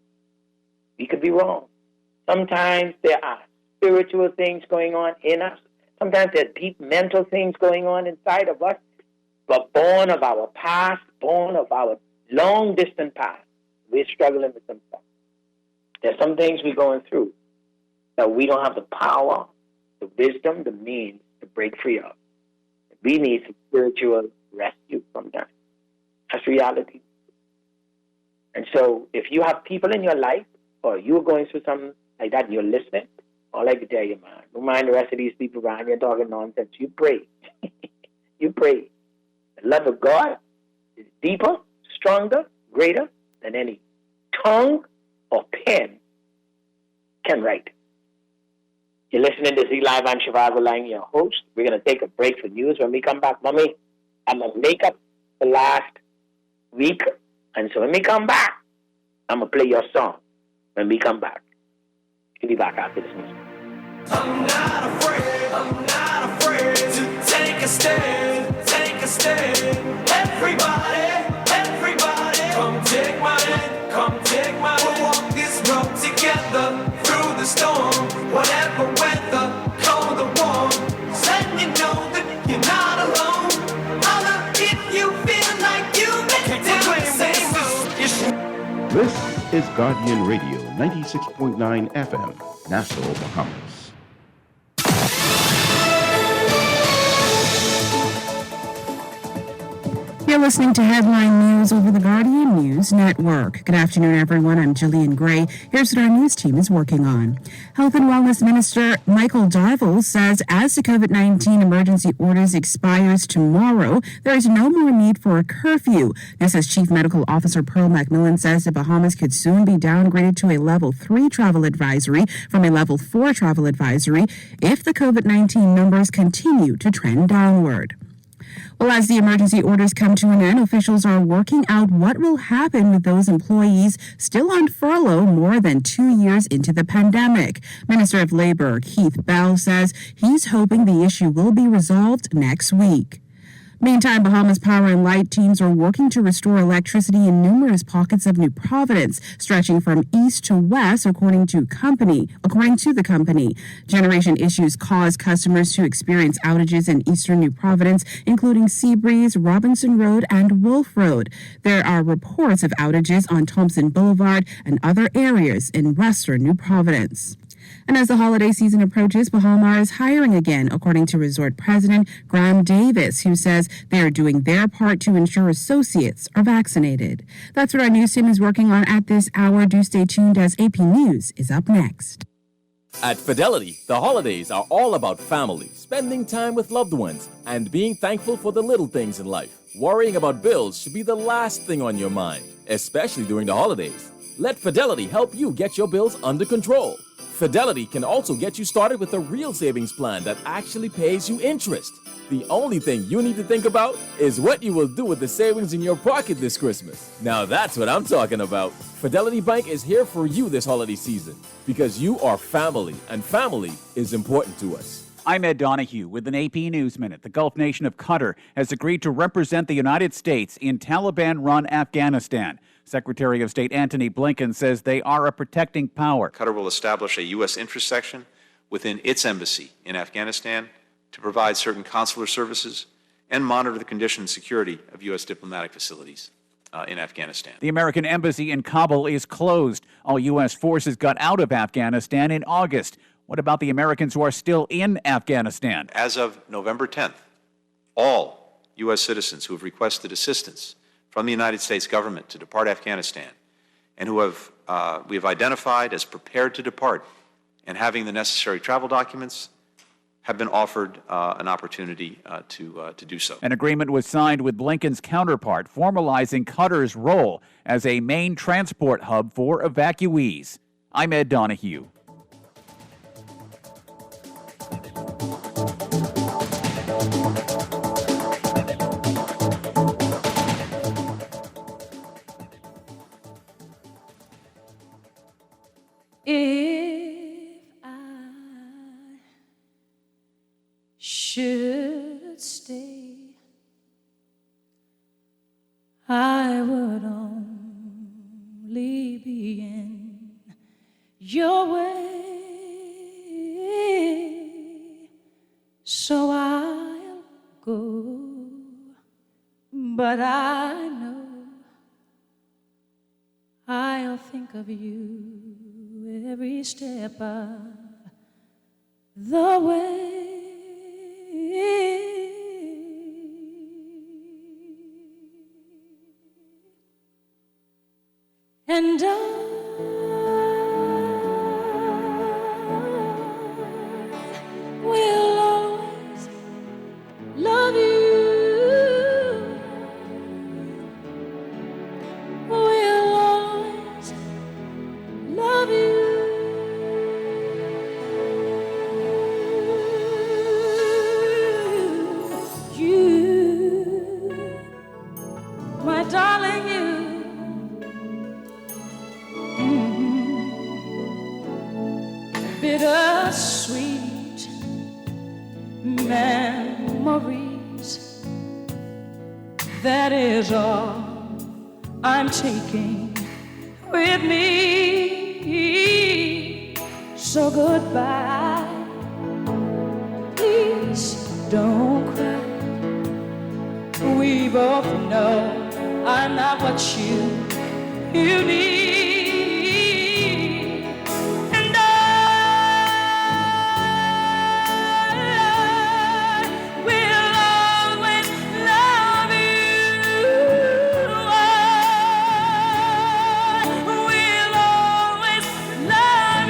We could be wrong. Sometimes there are spiritual things going on in us. Sometimes there are deep mental things going on inside of us, but born of our past, born of our long-distant past. We're struggling with some stuff. There's some things we're going through that we don't have the power, the wisdom, the means to break free of. We need some spiritual rescue from that. That's reality. And so if you have people in your life or you're going through something like that and you're listening, all I can tell you, man, don't mind the rest of these people around you talking nonsense. You pray. You pray. The love of God is deeper, stronger, greater than any tongue or pen can write. You're listening to Z Live. I'm Zhivargo, Laing, your host. We're going to take a break for news. When we come back, Mommy, I'm going to make up the last week. And so when we come back, I'm going to play your song when we come back. We'll be back after this music. I'm not afraid to take a stand, Everybody, come take my hand, We'll walk this road together through the storm, whatever weather, cold or warm. Letting you know that you're not alone. Holler if you feel like you make the same. This is Guardian Radio, 96.9 FM, Nassau, Bahamas. You're listening to Headline News over the Guardian News Network. Good afternoon, everyone. I'm Jillian Gray. Here's what our news team is working on. Health and Wellness Minister Michael Darville says as the COVID-19 emergency orders expires tomorrow, there is no more need for a curfew. This as Chief Medical Officer Pearl Macmillan says the Bahamas could soon be downgraded to a Level 3 travel advisory from a Level 4 travel advisory if the COVID-19 numbers continue to trend downward. Well, as the emergency orders come to an end, officials are working out what will happen with those employees still on furlough more than 2 years into the pandemic. Minister of Labor Keith Bell says he's hoping the issue will be resolved next week. Meantime, Bahamas Power and Light teams are working to restore electricity in numerous pockets of New Providence, stretching from east to west, according to the company. Generation issues caused customers to experience outages in eastern New Providence, including Seabreeze, Robinson Road, and Wolf Road. There are reports of outages on Thompson Boulevard and other areas in western New Providence. And as the holiday season approaches, Bahama is hiring again, according to resort president Graham Davis, who says they are doing their part to ensure associates are vaccinated. That's what our news team is working on at this hour. Do stay tuned as AP News is up next. At Fidelity, the holidays are all about family, spending time with loved ones, and being thankful for the little things in life. Worrying about bills should be the last thing on your mind, especially during the holidays. Let Fidelity help you get your bills under control. Fidelity can also get you started with a real savings plan that actually pays you interest. The only thing you need to think about is what you will do with the savings in your pocket this Christmas. Now that's what I'm talking about. Fidelity Bank is here for you this holiday season because you are family, and family is important to us. I'm Ed Donahue with an AP News Minute. The Gulf nation of Qatar has agreed to represent the United States in Taliban-run Afghanistan. Secretary of State Antony Blinken says they are a protecting power. Qatar will establish a U.S. interest section within its embassy in Afghanistan to provide certain consular services and monitor the condition and security of U.S. diplomatic facilities in Afghanistan. The American embassy in Kabul is closed. All U.S. forces got out of Afghanistan in August. What about the Americans who are still in Afghanistan? As of November 10th, all U.S. citizens who have requested assistance from the United States government to depart Afghanistan and who we have identified as prepared to depart and having the necessary travel documents have been offered an opportunity to do so. An agreement was signed with Blinken's counterpart, formalizing Qatar's role as a main transport hub for evacuees. I'm Ed Donahue. should stay, I would only be in your way. So I'll go, but I know I'll think of you every step of the way. And I will always love you. Will always love you. You, my darling, you. Bittersweet memories. That is all I'm taking with me. So goodbye. Please don't cry. We both know I'm not what you need. And I will always love you. I will always love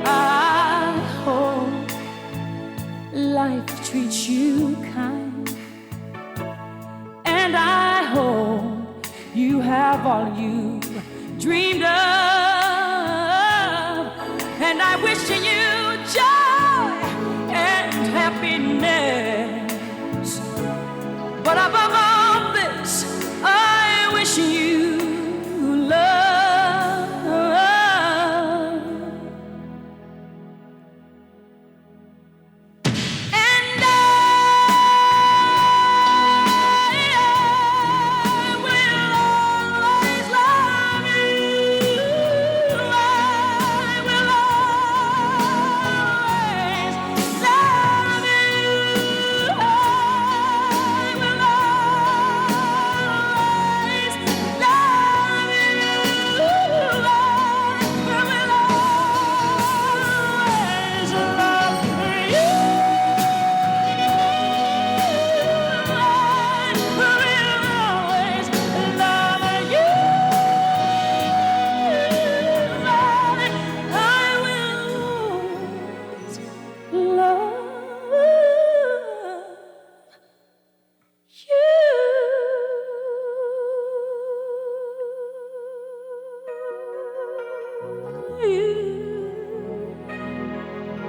I hope life treats you kind, and I hope you have all you dreamed of, and I wish you joy and happiness. But above all this, I wish you love. And I will always love you. I will always love you. I will always love you. I will always love you.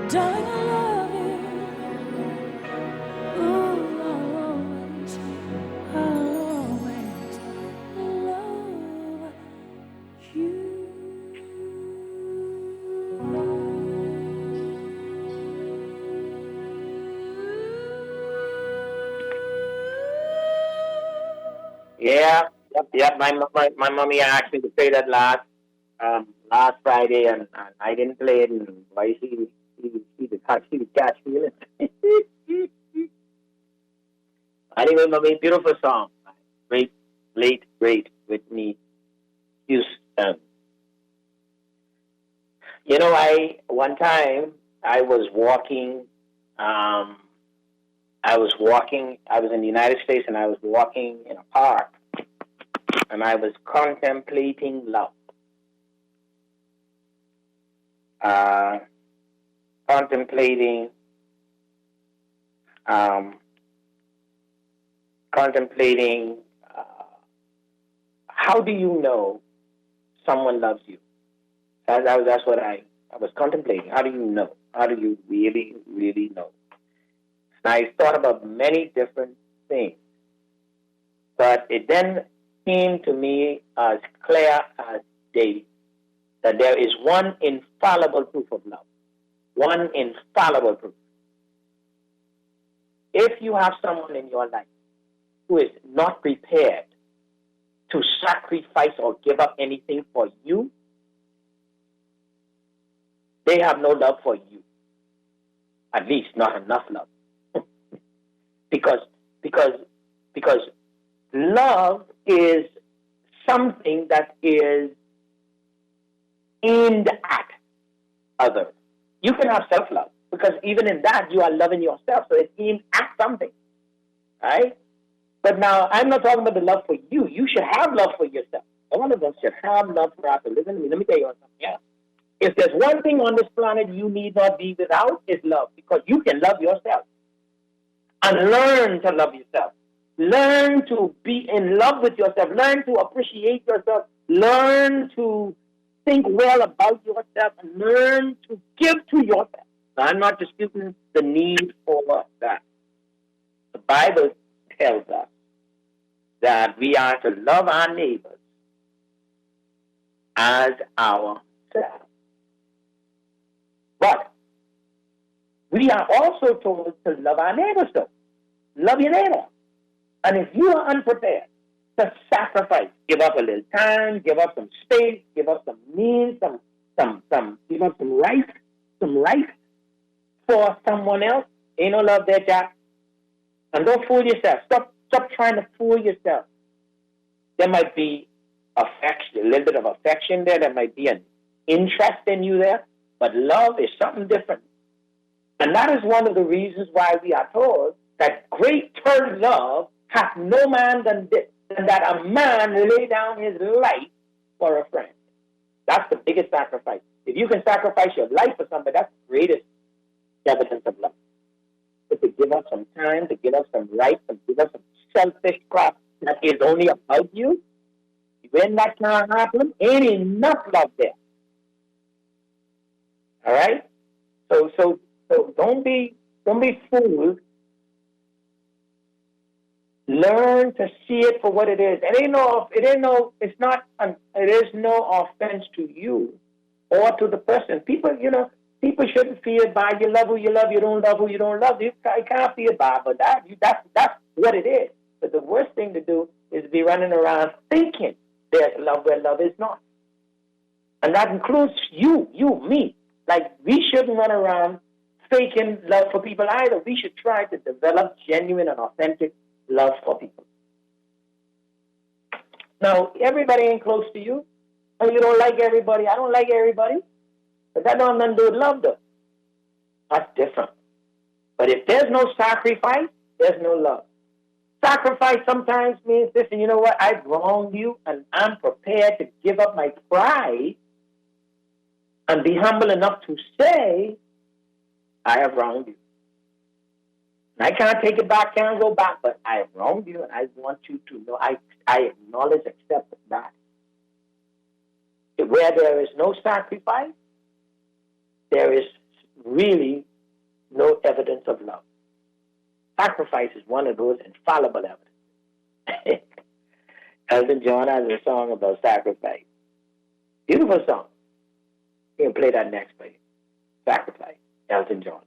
Darling, I love you. Ooh, I'll always love you. Yeah, yep. My mommy asked me to play that last Friday, and I didn't play it. And why she the catch feeling. Anyway, mommy, beautiful song, great, great Whitney Houston. You know, one time I was walking. I was in the United States, and I was walking in a park, and I was contemplating love. contemplating how do you know someone loves you? That's what I was contemplating. How do you know? How do you really, really know? And I thought about many different things, but it then came to me as clear as day that there is one infallible proof of love. One infallible proof. If you have someone in your life who is not prepared to sacrifice or give up anything for you, they have no love for you. At least not enough love. because love is something that is aimed at others. You can have self-love, because even in that you are loving yourself, so it's aimed at something, right? But now I'm not talking about the love for you. You should have love for yourself. All of us should have love for ourselves. Listen to me. Let me tell you something else. If there's one thing on this planet you need not be without, it's love, because you can love yourself and learn to love yourself. Learn to be in love with yourself. Learn to appreciate yourself. Learn to think well about yourself and learn to give to yourself. Now, I'm not disputing the need for that. The Bible tells us that we are to love our neighbors as ourselves. But we are also told to love our neighbors, though. Love your neighbor. And if you are unprepared to sacrifice, give up a little time, give up some space, give up some meals, give up some rice for someone else, ain't no love there, Jack. And don't fool yourself. Stop trying to fool yourself. There might be affection, a little bit of affection there. There might be an interest in you there. But love is something different. And that is one of the reasons why we are told that greater love hath no man than this, than that a man lay down his life for a friend. That's the biggest sacrifice. If you can sacrifice your life for somebody, that's the greatest evidence of love. To give up some time, to give up some rights, to give up some selfish crap that is only about you, when that can't happen, ain't enough love there. All right? So don't be fooled. Learn to see it for what it is. It is no offense to you or to the person. People shouldn't feel bad. You love who you love, you don't love who you don't love. You can't feel bad, but that's what it is. But the worst thing to do is be running around thinking there's love where love is not. And that includes you, me. Like, we shouldn't run around faking love for people either. We should try to develop genuine and authentic love for people. Now, everybody ain't close to you, and you don't like everybody. I don't like everybody. But that don't have nothing to do with love, though. That's different. But if there's no sacrifice, there's no love. Sacrifice sometimes means, listen, you know what? I've wronged you, and I'm prepared to give up my pride and be humble enough to say, I have wronged you. And I can't take it back, can't go back, but I have wronged you, and I want you to know I acknowledge, accept that. Where there is no sacrifice, there is really no evidence of love. Sacrifice is one of those infallible evidence. Elton John has a song about sacrifice. Beautiful song. You can play that next, please. Sacrifice, Elton John.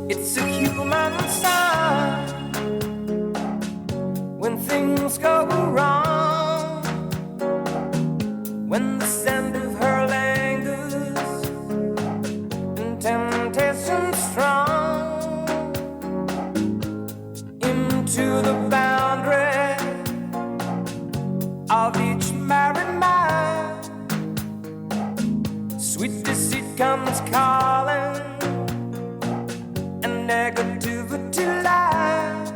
It's a human sign when things go wrong, when the scent of her lingers and temptation strong into the boundary of each married man. Sweet deceit comes calling, and negativity lies.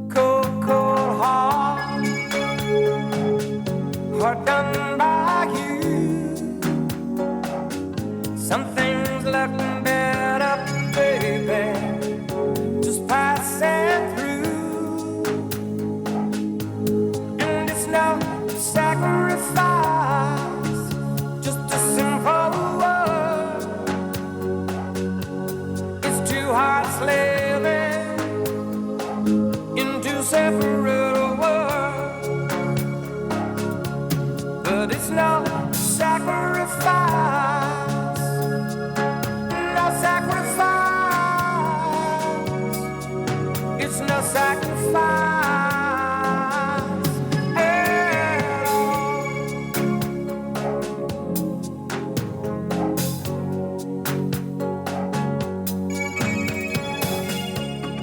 Cold, cold heart, heart done by you. Some things looking better, baby, just passing through. And it's no sacrifice, just a simple word. It's two hearts living in two separate worlds, but it's no sacrifice. It's no sacrifice at all.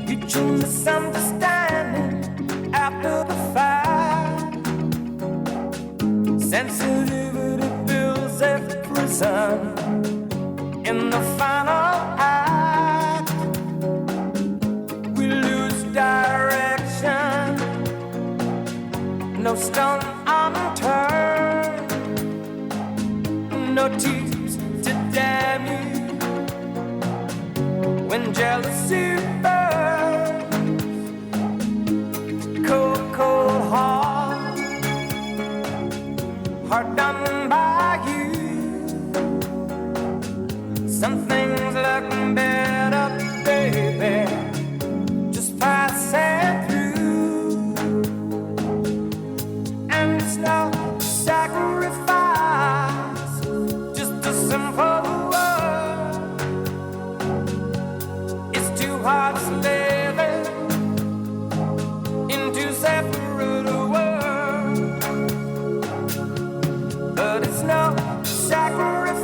Mutual misunderstanding after the fact. Sensitivity builds a prison in the final act. We lose direction, no stone unturned, no tears to damn you. When jealousy burns, cold, cold heart, heart done by you. Some things look better, baby, just passing through. And it's no sacrifice, just a simple word. It's two hearts living in two separate worlds, but it's no sacrifice.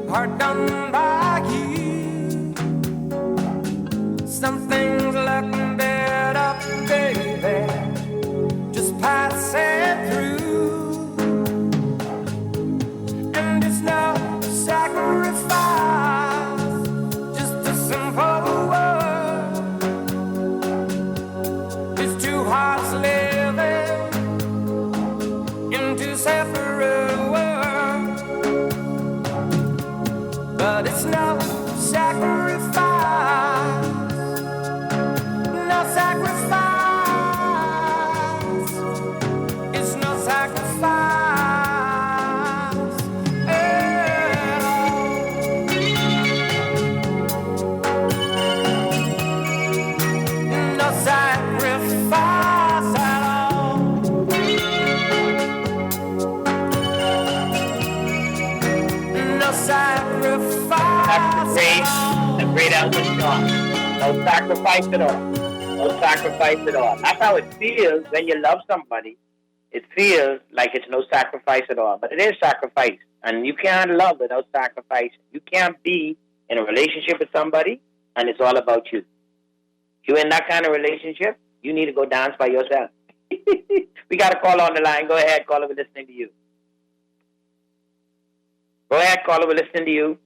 Heart done by you. Some things look better, baby, just passing through. And it's no sacrifice, just a simple word. It's two hearts living in two separate worlds, but it's no sacrifice, no sacrifice. It's no sacrifice at all. No sacrifice at all. No sacrifice. The great Elvis song. No sacrifice at all. No sacrifice at all. That's how it feels when you love somebody. It feels like it's no sacrifice at all. But it is sacrifice. And you can't love without sacrifice. You can't be in a relationship with somebody and it's all about you. You're in that kind of relationship, you need to go dance by yourself. We got a call on the line. Go ahead, caller. We're listening to you. Go ahead, caller. We're listening to you.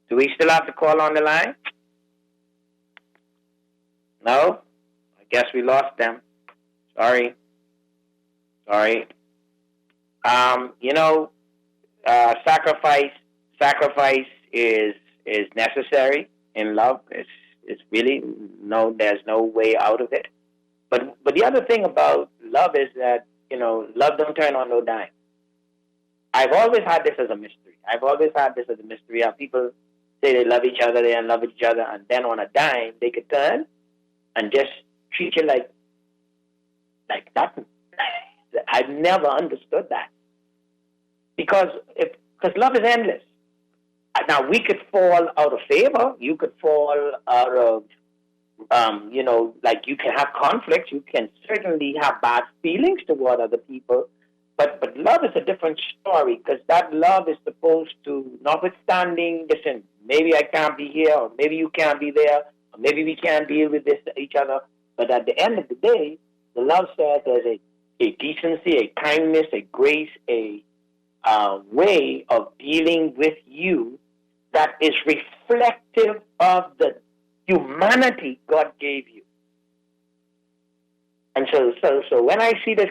Do we still have to call on the line? No? I guess we lost them. Sorry. Sacrifice is necessary in love. It's really there's no way out of it. But the other thing about love is that, love don't turn on no dime. I've always had this as a mystery. How people say they love each other, they love each other, and then on a dime they could turn and just treat you like nothing. I've never understood that because love is endless. Now we could fall out of favor. You could fall out of, like you can have conflicts. You can certainly have bad feelings toward other people. But love is a different story because that love is supposed to, notwithstanding, listen, maybe I can't be here or maybe you can't be there or maybe we can't deal with this each other. But at the end of the day, the love says there's a decency, a kindness, a grace, a way of dealing with you that is reflective of the humanity God gave you. And so when I see this,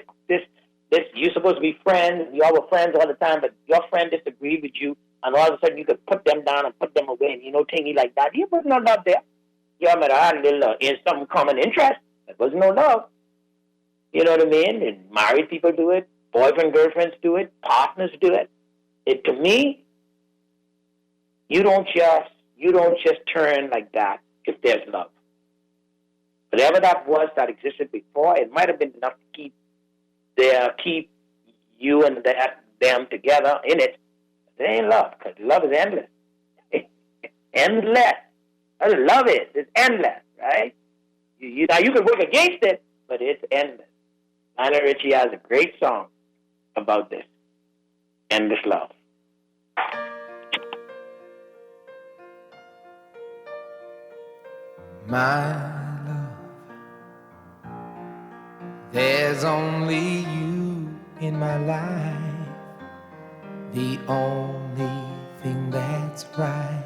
you're supposed to be friends, and y'all were friends all the time, but your friend disagreed with you, and all of a sudden you could put them down and put them away, and thingy like that. There was no love there. Y'all might have had a little some common interest. There was no love. You know what I mean? And married people do it, boyfriend, girlfriends do it, partners do it. To me, you don't just turn like that if there's love. Whatever that was that existed before, it might have been enough to keep you and them together in it. It ain't love, because love is endless. Endless. That's what love is. It's endless, right? Now you can work against it, but it's endless. Lionel Richie has a great song about this. Endless love. My love, there's only you in my life, the only thing that's right.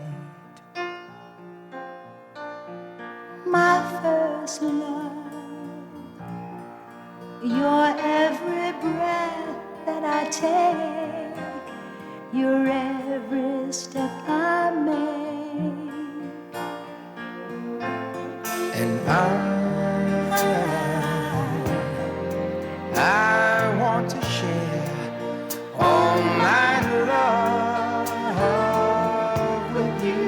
My first love, your every breath that I take, your every step I make. And I want to share all my love with you.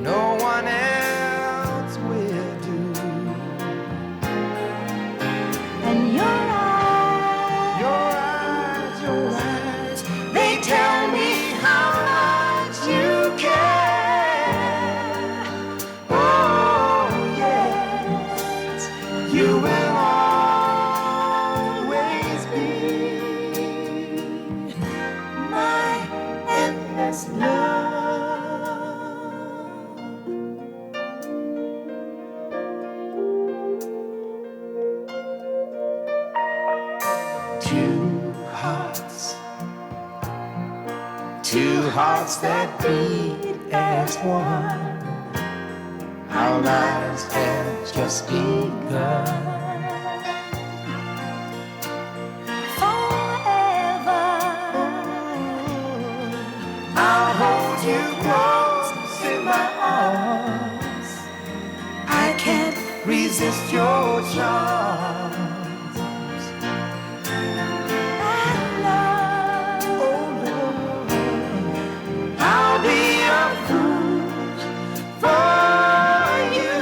No one else will do. And your eyes, they tell me how much you care. You will always be my endless love. Two hearts that beat as one. Our lives have just begun. I'll hold you close in my arms. I can't resist your charms. And love, oh Lord, I'll be a fool for you,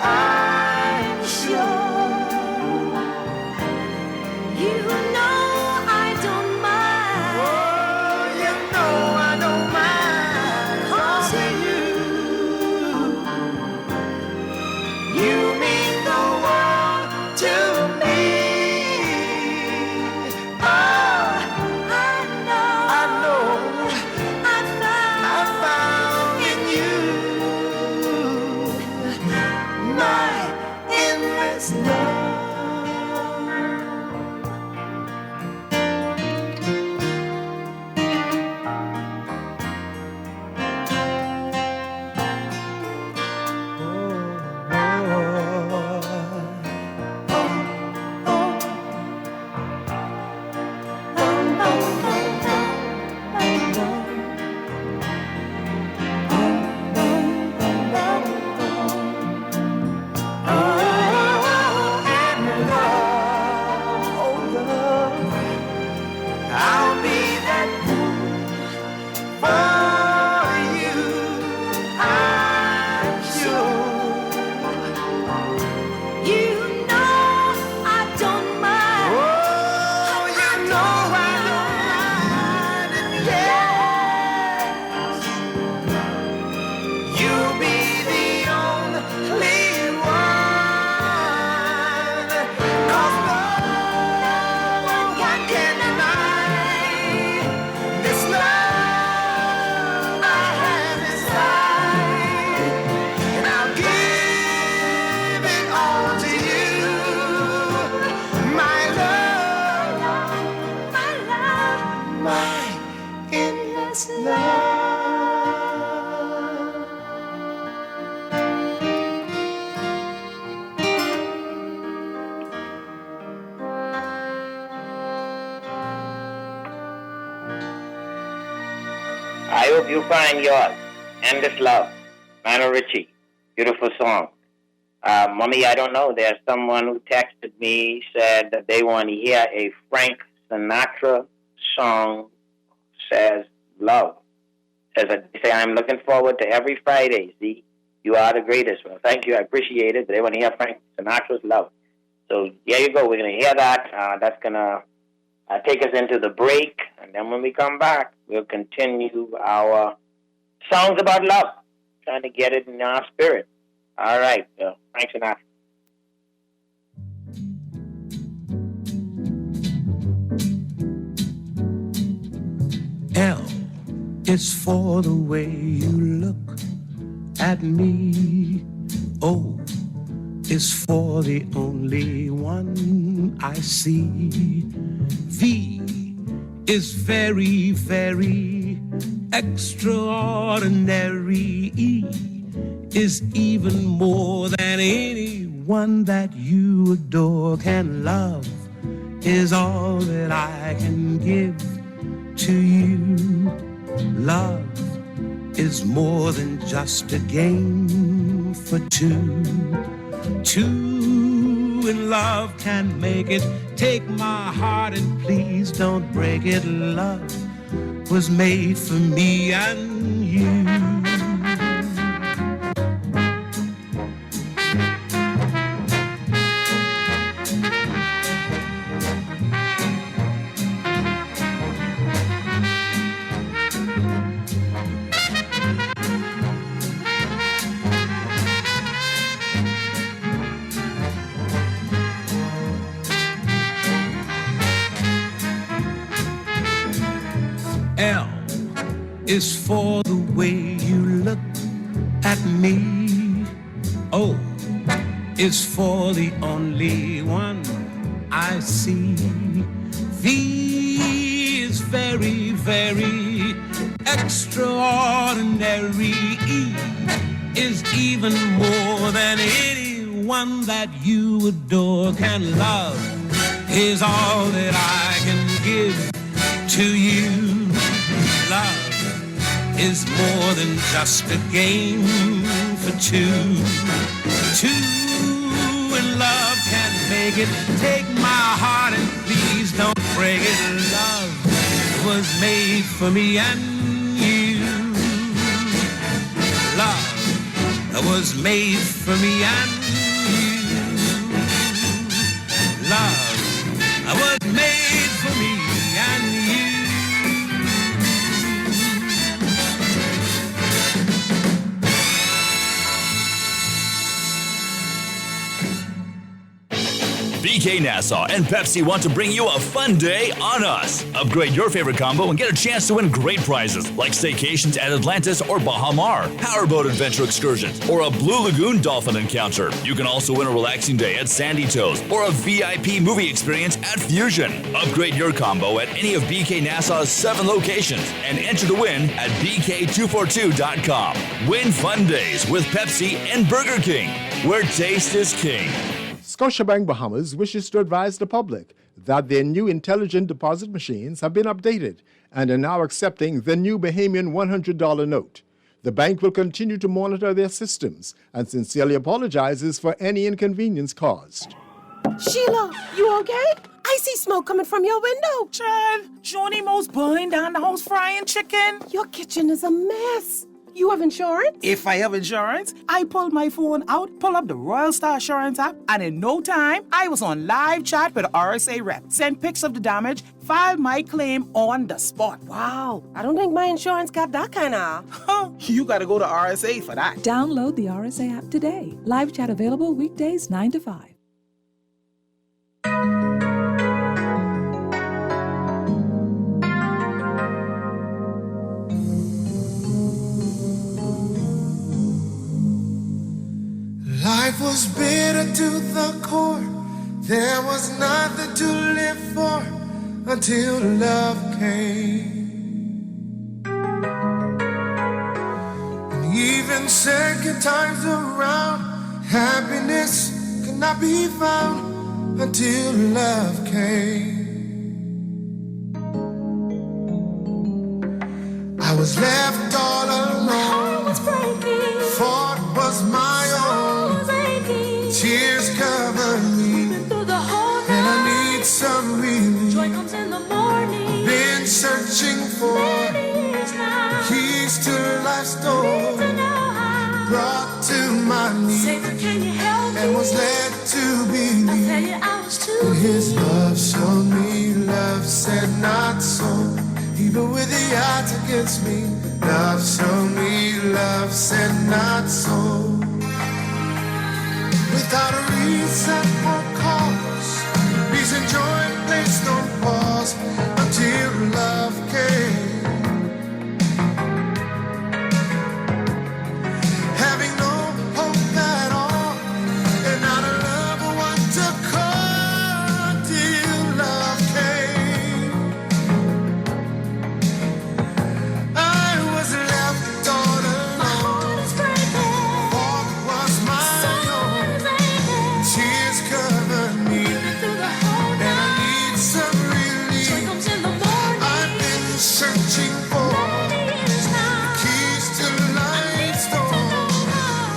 I'm sure. You know I don't mind. Oh, you know I don't mind. 'Cause you mean the world to hope you find yours. Endless Love, Lionel Richie. Beautiful song. Mommy, I don't know. There's someone who texted me, said that they want to hear a Frank Sinatra song, says love. They say, I'm looking forward to every Friday. See, you are the greatest. Well, thank you. I appreciate it. They want to hear Frank Sinatra's Love. So there you go. We're going to hear that. That's going to take us into the break. And then when we come back, we'll continue our songs about love, trying to get it in our spirit. All right. Frank Sinatra. L is for the way you look at me. O is for the only one I see. V is very, very extraordinary. E is even more than anyone that you adore can love, is all that I can give to you. Love is more than just a game for two. Two in love can make it. Take my heart and please don't break it. Love was made for me and you. L is for the way you look at me. O is for the only one I see. V is very, very extraordinary. E is even more than anyone that you adore can love, is all that I can give to you. Love is more than just a game for two. Two in love can make it. Take my heart and please don't break it. Love was made for me and you. Love was made for me and you. Love was made for me and you. BK Nassau and Pepsi want to bring you a fun day on us. Upgrade your favorite combo and get a chance to win great prizes like staycations at Atlantis or Baja Mar, powerboat adventure excursions, or a Blue Lagoon dolphin encounter. You can also win a relaxing day at Sandy Toes or a VIP movie experience at Fusion. Upgrade your combo at any of BK Nassau's 7 locations and enter to win at BK242.com. Win fun days with Pepsi and Burger King, where taste is king. Scotiabank Bahamas wishes to advise the public that their new intelligent deposit machines have been updated and are now accepting the new Bahamian $100 note. The bank will continue to monitor their systems and sincerely apologizes for any inconvenience caused. Sheila, you okay? I see smoke coming from your window. Child, Johnny Mo's burning down the house frying chicken. Your kitchen is a mess. You have insurance? If I have insurance, I pulled my phone out, pull up the Royal Star Assurance app, and in no time, I was on live chat with RSA rep. Sent pics of the damage, filed my claim on the spot. Wow, I don't think my insurance got that kind of... You gotta go to RSA for that. Download the RSA app today. Live chat available weekdays 9 to 5. Life was bitter to the core. There was nothing to live for until love came. And even second times around, happiness could not be found until love came. I was left searching for keys to life's door, brought to my knees, and was led to believe that His love showed me, love said not so. Even with the odds against me, love showed me, love said not so. Without a reason or cause, peace and joy placed on pause until love came. Having no hope at all, and not a love one to call till love came. I was left all alone. Fault was my own. Tears covered me, and I need some relief. I've been searching for keys to life's door,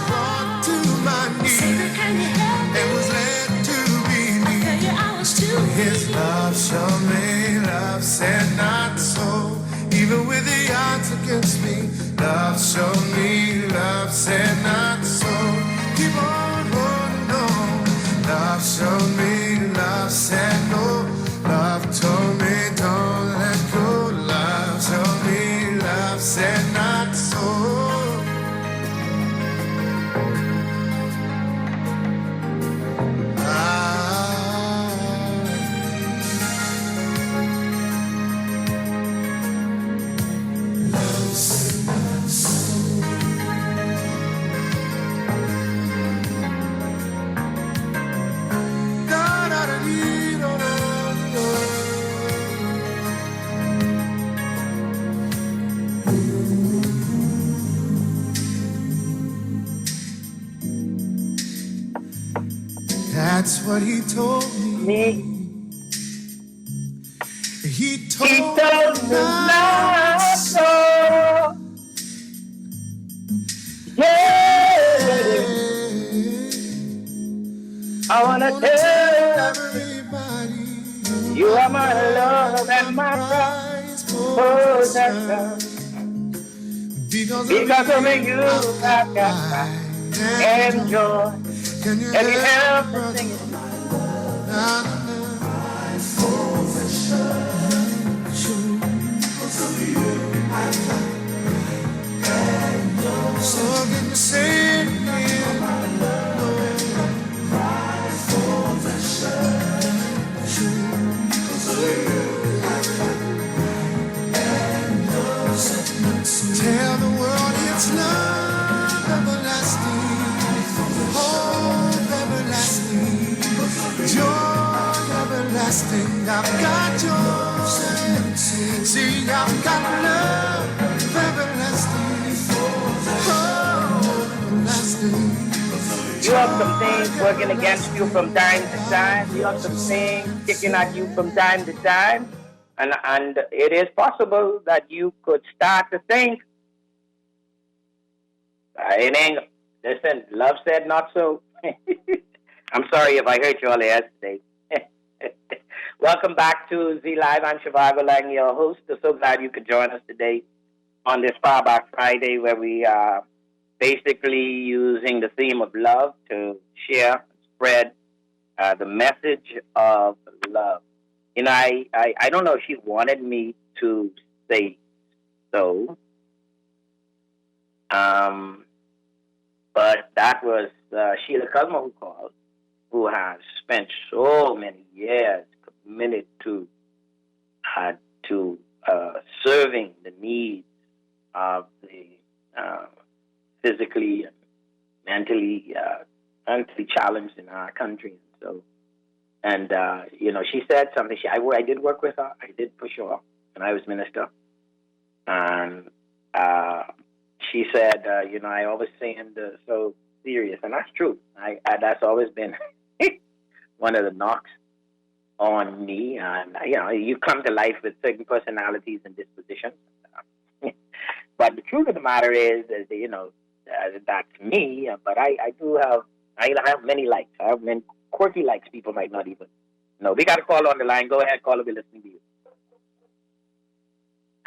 brought to my knees, and was led to believe His love showed me, love said not so. Even with the odds against me, love showed me, love said not so. Keep on holding on. Love showed me, love said no. Love told me don't let go. Love showed me, love said not so. Love said not so. That's what He told me. He told me not so. Yeah. I wanna tell everybody you are my love and my possession. Because of you, I got pride and joy. Can you help me sing it? So can you say it again? Tell the world it's love everlasting, hope everlasting, joy everlasting. I've got yours. See, I've got love everlasting, hope everlasting. You have some things working against you from time to time. You have some things kicking at you from time to time. And it is possible that you could start to think, it ain't, listen, love said not so. I'm sorry if I hurt you all yesterday. Welcome back to Z Live. I'm Zhivargo, Laing, your host. I'm so glad you could join us today on this Far Back Friday, where we are basically using the theme of love to share, spread the message of love. You know, I don't know if she wanted me to say so, but that was Sheila Cosmo who called, who has spent so many years committed to serving the needs of the physically and mentally challenged in our country. So, and you know, she said something. I did work with her. I did push her when I was minister, and she said, you know, I always seemed so serious, and that's true. That's always been one of the knocks on me. And you know, you come to life with certain personalities and dispositions. But the truth of the matter is you know, that's me. But I have many likes. I have many quirky likes people might not even know. We got a call on the line. Go ahead, caller. We're listening to you.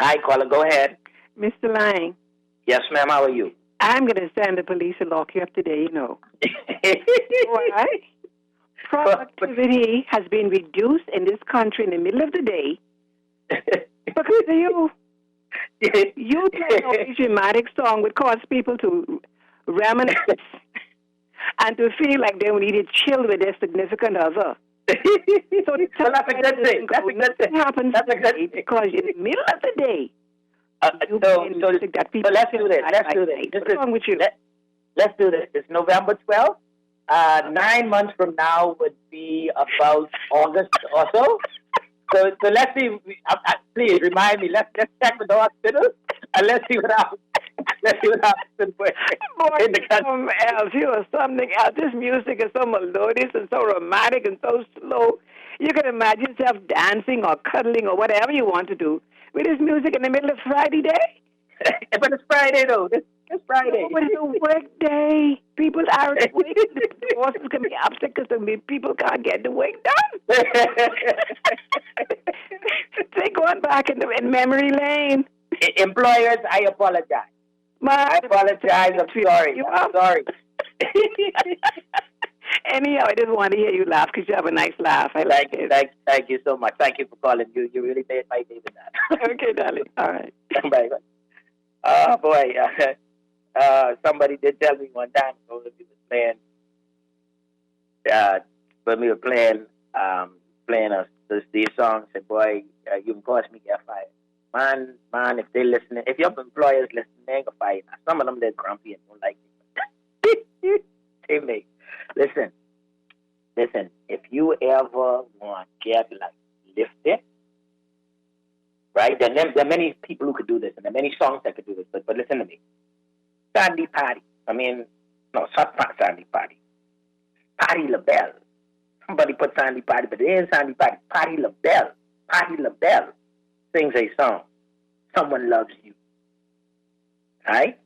Hi, caller. Go ahead. Mr. Laing. Yes, ma'am. How are you? I'm going to send the police to lock you up today, you know. Why? Productivity has been reduced in this country in the middle of the day because of you. You playing all these dramatic songs would cause people to reminisce and to feel like they needed chill with their significant other. So that's a good thing. That's a good thing. Happens That's a good thing. because in the middle of the day, So let's do this. Let's do this. What's wrong with you? Let's do this. It's November 12th. 9 months from now would be about August or so. So let's see. Please remind me. Let's check with the hospital and let's see what happens. Let's see what happens in the country. Else, you are something else. This music is so melodious and so romantic and so slow. You can imagine yourself dancing or cuddling or whatever you want to do with this music in the middle of Friday day. But it's Friday though. It's Friday. No, it's a work day. People are at work. The bosses can be upset because people can't get the work done. Take one back in memory lane. Employers, I apologize. I apologize. I'm sorry. I'm sorry. Anyhow, I just want to hear you laugh because you have a nice laugh. I like it. Thank you so much. Thank you for calling. You really made my day with that. Okay, darling. All right. Bye. Oh, boy. Somebody did tell me one time when we were playing, these songs, said, boy, you can cause me get fired. Man, if they listening, if your employers listening, they ain't gonna fire you. Some of them, they're grumpy and don't like it. Hey, mate, listen, if you ever want to get, like, lifted, right, there are many people who could do this, and there are many songs that could do this, but listen to me. Sandy Patty. Not Sandy Patty. Patty LaBelle. Somebody put Sandy Patty, but it ain't Sandy Patty. Patty LaBelle. Patty LaBelle sings a song. Someone Loves You. Right?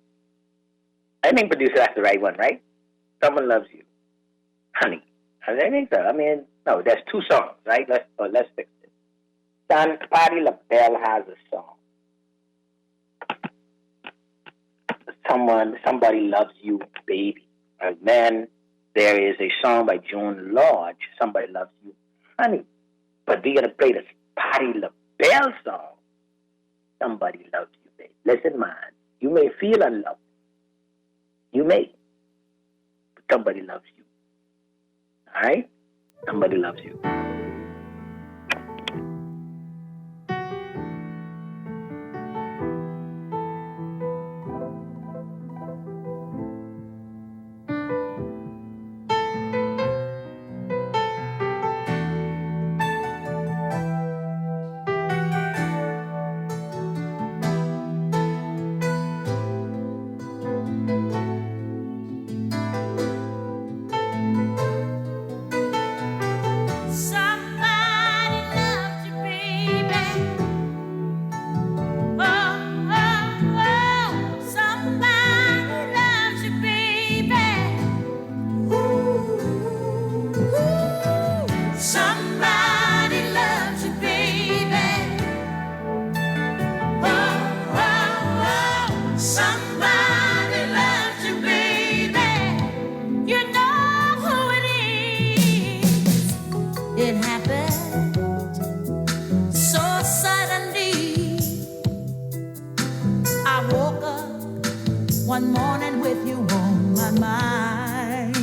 I think producer, that's the right one, right? Someone Loves You. Honey. I think so. No, there's two songs, right? Let's fix it. Patty LaBelle has a song. Somebody Loves You, Baby. And then there is a song by Joan Lodge, Somebody Loves You, Honey. But we're going to play this Patty LaBelle song, Somebody Loves You, Baby. Listen, man, you may feel unloved. You may. But somebody loves you. All right? Somebody loves you. One morning with you on my mind.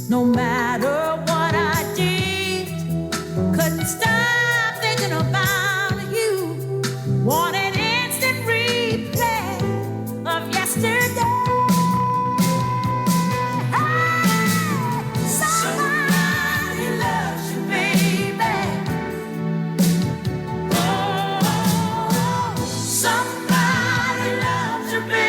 No matter what I did, couldn't stop thinking about you. Wanted instant replay of yesterday. Somebody loves you, baby. Oh, somebody loves you, baby.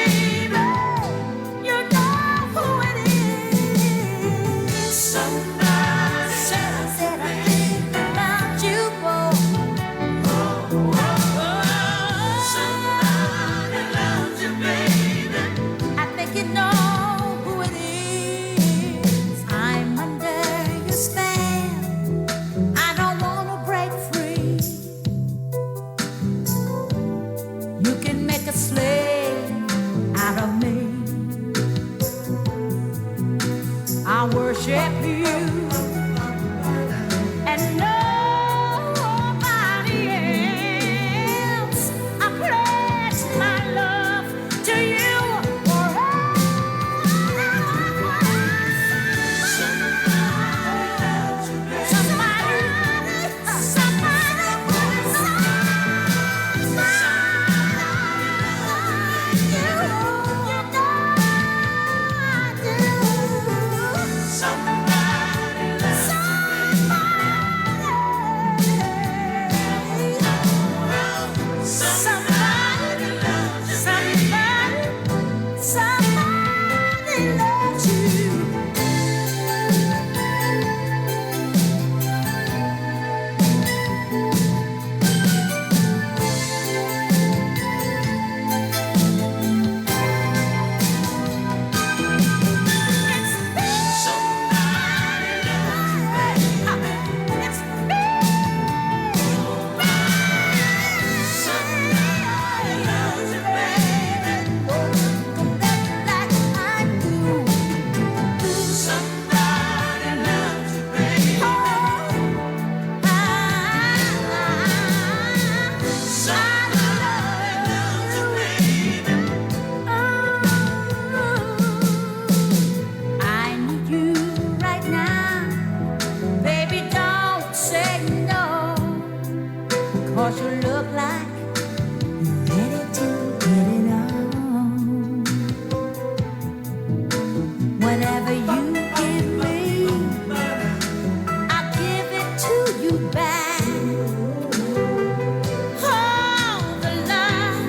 worship you and nobody else. I pledge my love to you forever. Somebody loves you. I need you right now. Baby, don't say no. 'Cause you look like you're ready to get it on. Whatever you give me, I'll give it to you back. All the love,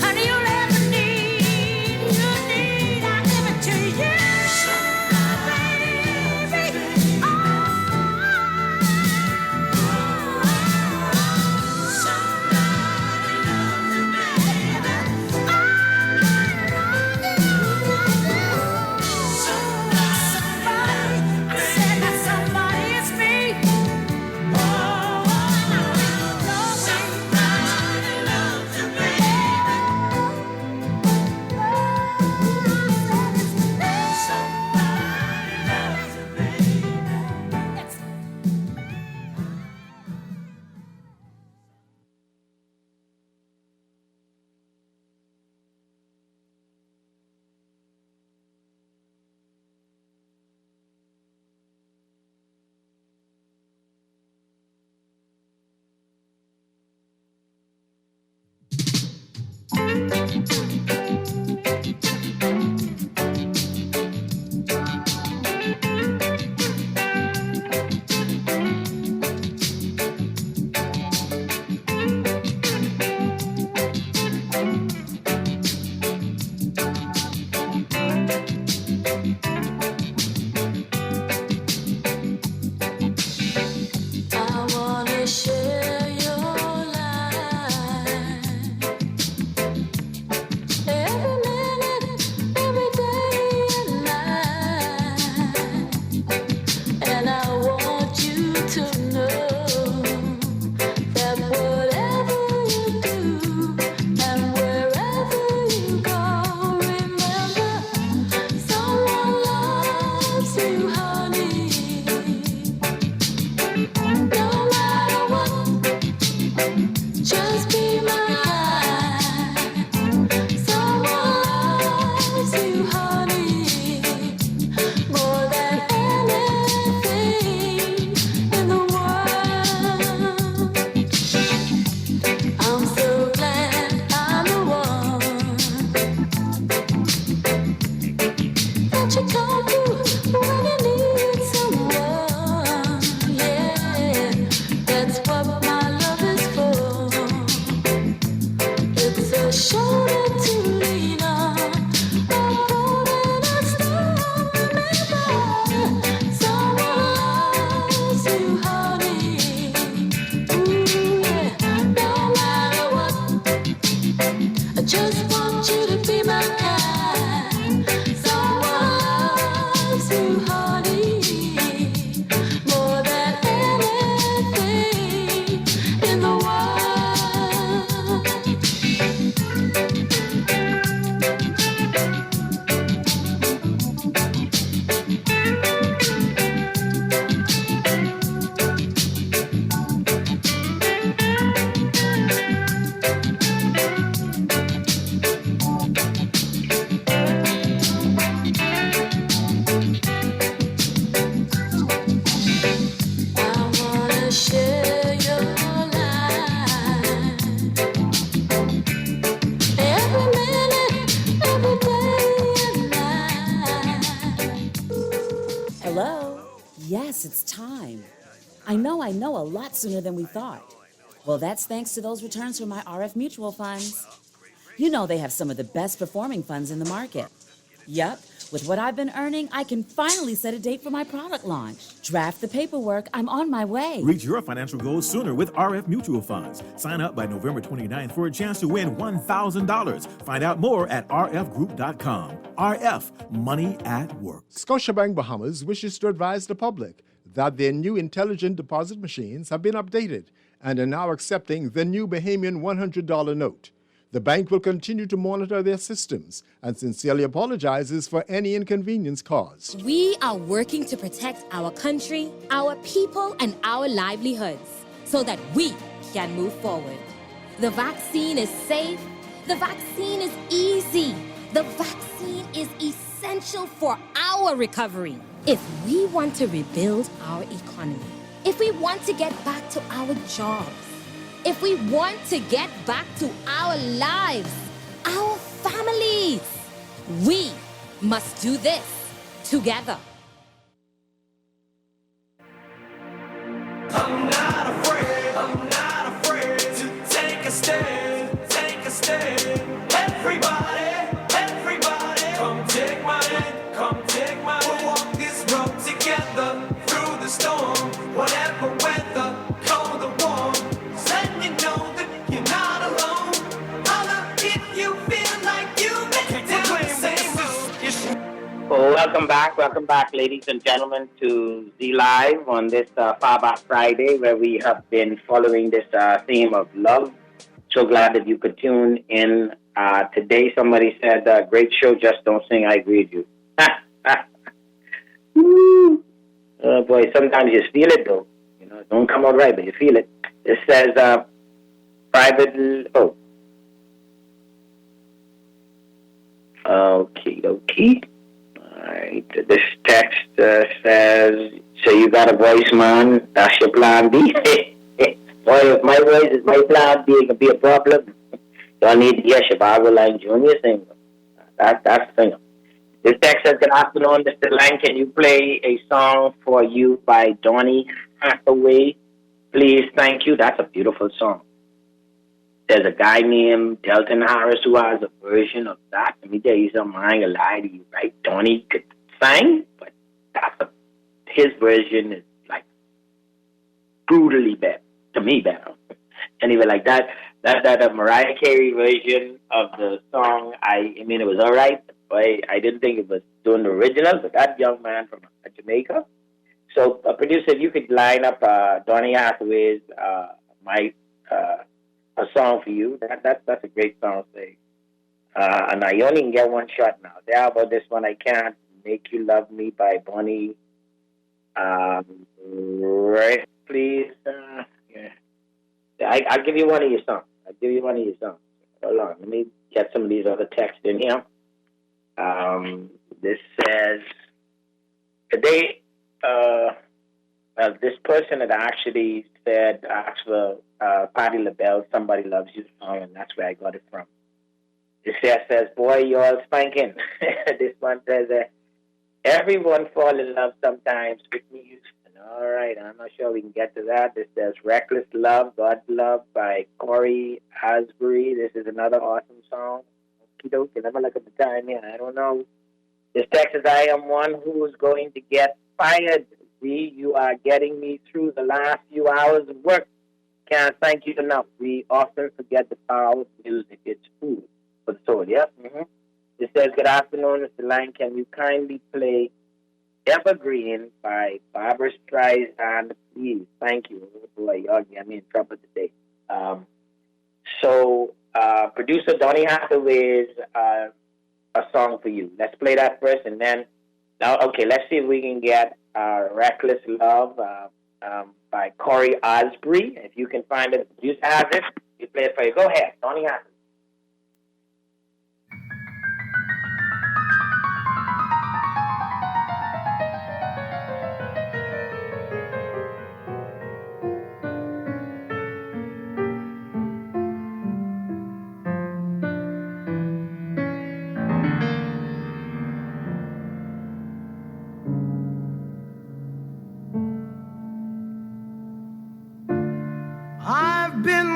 honey, you'll ever need. I'll give it to you, baby. I wanna share your life. Every minute, every day and night. And I want you to know that whatever you do and wherever you go, remember someone loves you, honey. No matter what, just be my guide. Someone loves you, honey, more than anything in the world. I'm so glad I'm the one that you come to when you need someone. Yeah, that's what my love is for. It's a shoulder to lean on, a boat in a storm. Remember, someone loves you, honey. Ooh, yeah. No matter what, I just want you to be my kind. Someone loves you, honey, more than anything in the world. Yes, it's time. I know, a lot sooner than we thought. Well, that's thanks to those returns from my RF mutual funds. You know they have some of the best performing funds in the market. Yup, with what I've been earning, I can finally set a date for my product launch. Draft the paperwork, I'm on my way. Reach your financial goals sooner with RF Mutual Funds. Sign up by November 29th for a chance to win $1,000. Find out more at rfgroup.com. RF, money at work. Scotiabank Bahamas wishes to advise the public that their new intelligent deposit machines have been updated and are now accepting the new Bahamian $100 note. The bank will continue to monitor their systems and sincerely apologizes for any inconvenience caused. We are working to protect our country, our people, and our livelihoods so that we can move forward. The vaccine is safe. The vaccine is easy. The vaccine is essential for our recovery. If we want to rebuild our economy, if we want to get back to our jobs, if we want to get back to our lives, our families, we must do this together. I'm not afraid to take a stand, Everybody, come take my hand, we'll walk this road together through the storm, whatever weather, cold or warm. Let me know that you're not alone. Holla if you feel like you've been down the same road. Well, welcome back, ladies and gentlemen, to Z Live on this Far Back Friday, where we have been following this theme of love. So glad that you could tune in. Today, somebody said, great show, just don't sing. I agree with you. Woo. Oh, boy, sometimes you feel it, though. You know, it don't come out right, but you feel it. It says, Okay. All right. This text says, so you got a voice, man. That's your plan B. Boy, if my voice is my plan B, it can be a problem. Don't need to hear Zhivargo Laing Jr. sing. That's the thing. This text says, good afternoon, Mr. Laing. Can you play a song for you by Donny Hathaway? Please, thank you. That's a beautiful song. There's a guy named Delton Harris who has a version of that. Let me tell you something. I ain't gonna lie to you, right? Donny could sing, but his version is like brutally better. To me, better. Anyway, like that Mariah Carey version of the song, I mean, it was all right, but I didn't think it was doing the original, but that young man from Jamaica. So, producer, if you could line up Donny Hathaway's a song for you. That's a great song to say. And I only can get one shot now. How about this one? I Can't Make You Love Me by Bonnie. Right, please. I'll give you one of your songs. Hold on. Let me get some of these other texts in here. This says, today, this person had actually asked for Patti LaBelle, Somebody Loves You song, and that's where I got it from. This says, boy, you all spanking. This one says, everyone fall in love sometimes. Whitney Houston. All right, I'm not sure we can get to that. This says, Reckless Love, God's Love by Corey Asbury. This is another awesome song. Okie-dokie, let me look at the time here. I don't know. This text says, I am one who is going to get fired. See, you are getting me through the last few hours of work. Can't thank you enough. We often forget the power of music. It's food for the soul. Yep. Mm-hmm. It says, good afternoon, Mr. Laing. Can you kindly play Evergreen by Barbra Streisand, please? Thank you. Oh boy, y'all get me in trouble today. Producer Donny Hathaway's a song for you. Let's play that first, and then let's see if we can get Reckless Love by Corey Asbury. If you can find it, the producer has it. We play it for you. Go ahead, Donny Hathaway.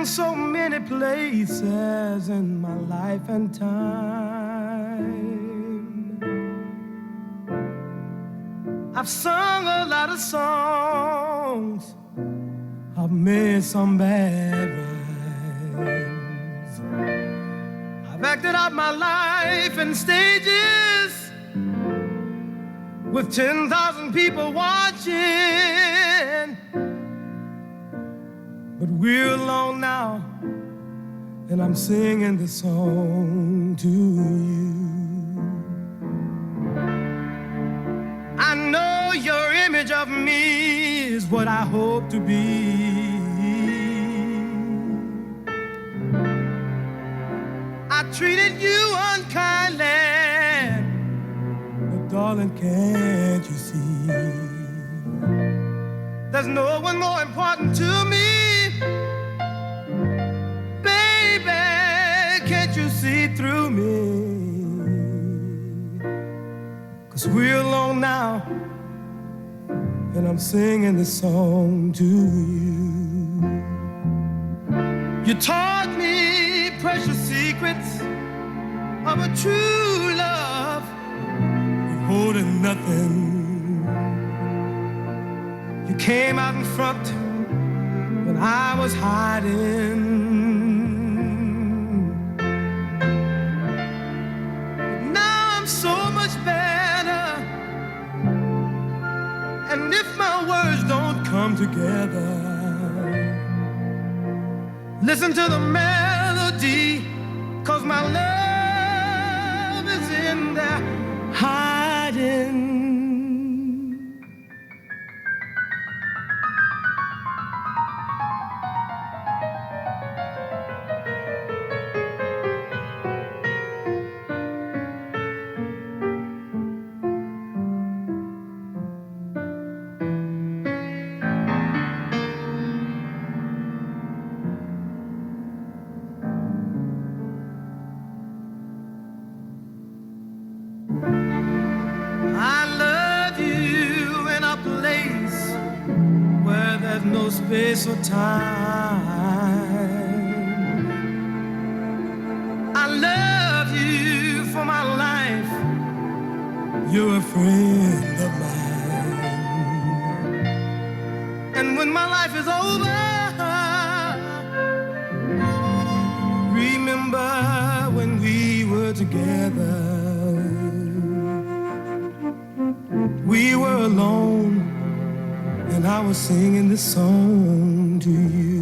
so many places in my life and time. I've sung a lot of songs, I've made some bad rhymes. I've acted out my life in stages with 10,000 people watching. But we're alone now, and I'm singing this song to you. I know your image of me is what I hope to be. I treated you unkindly, but darling, can't you see? There's no one more important to me. Baby, can't you see through me? 'Cause we're alone now, and I'm singing this song to you. You taught me precious secrets of a true love, holding nothing. You came out in front when I was hiding. Now I'm so much better, and if my words don't come together, listen to the melody, 'cause my love is in there hiding. No space or time. I love you for my life. You're a friend of mine. And when my life is over, remember when we were together. We were alone, and I was singing this song to you.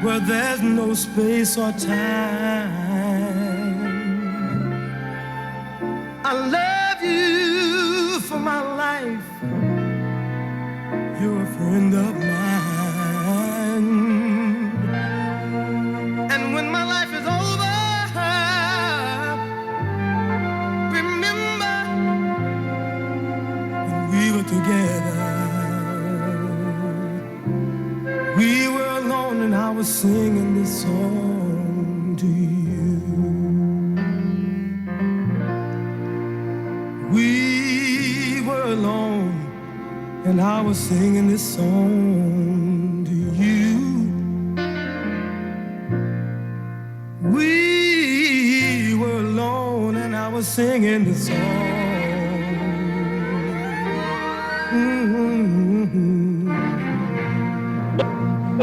Where there's no space or time. I love you for my life. You're a friend of mine. And when my life is over, remember when we were together. We were alone and I was singing this song to you. We were alone and I was singing this song to you. We were alone and I was singing this song.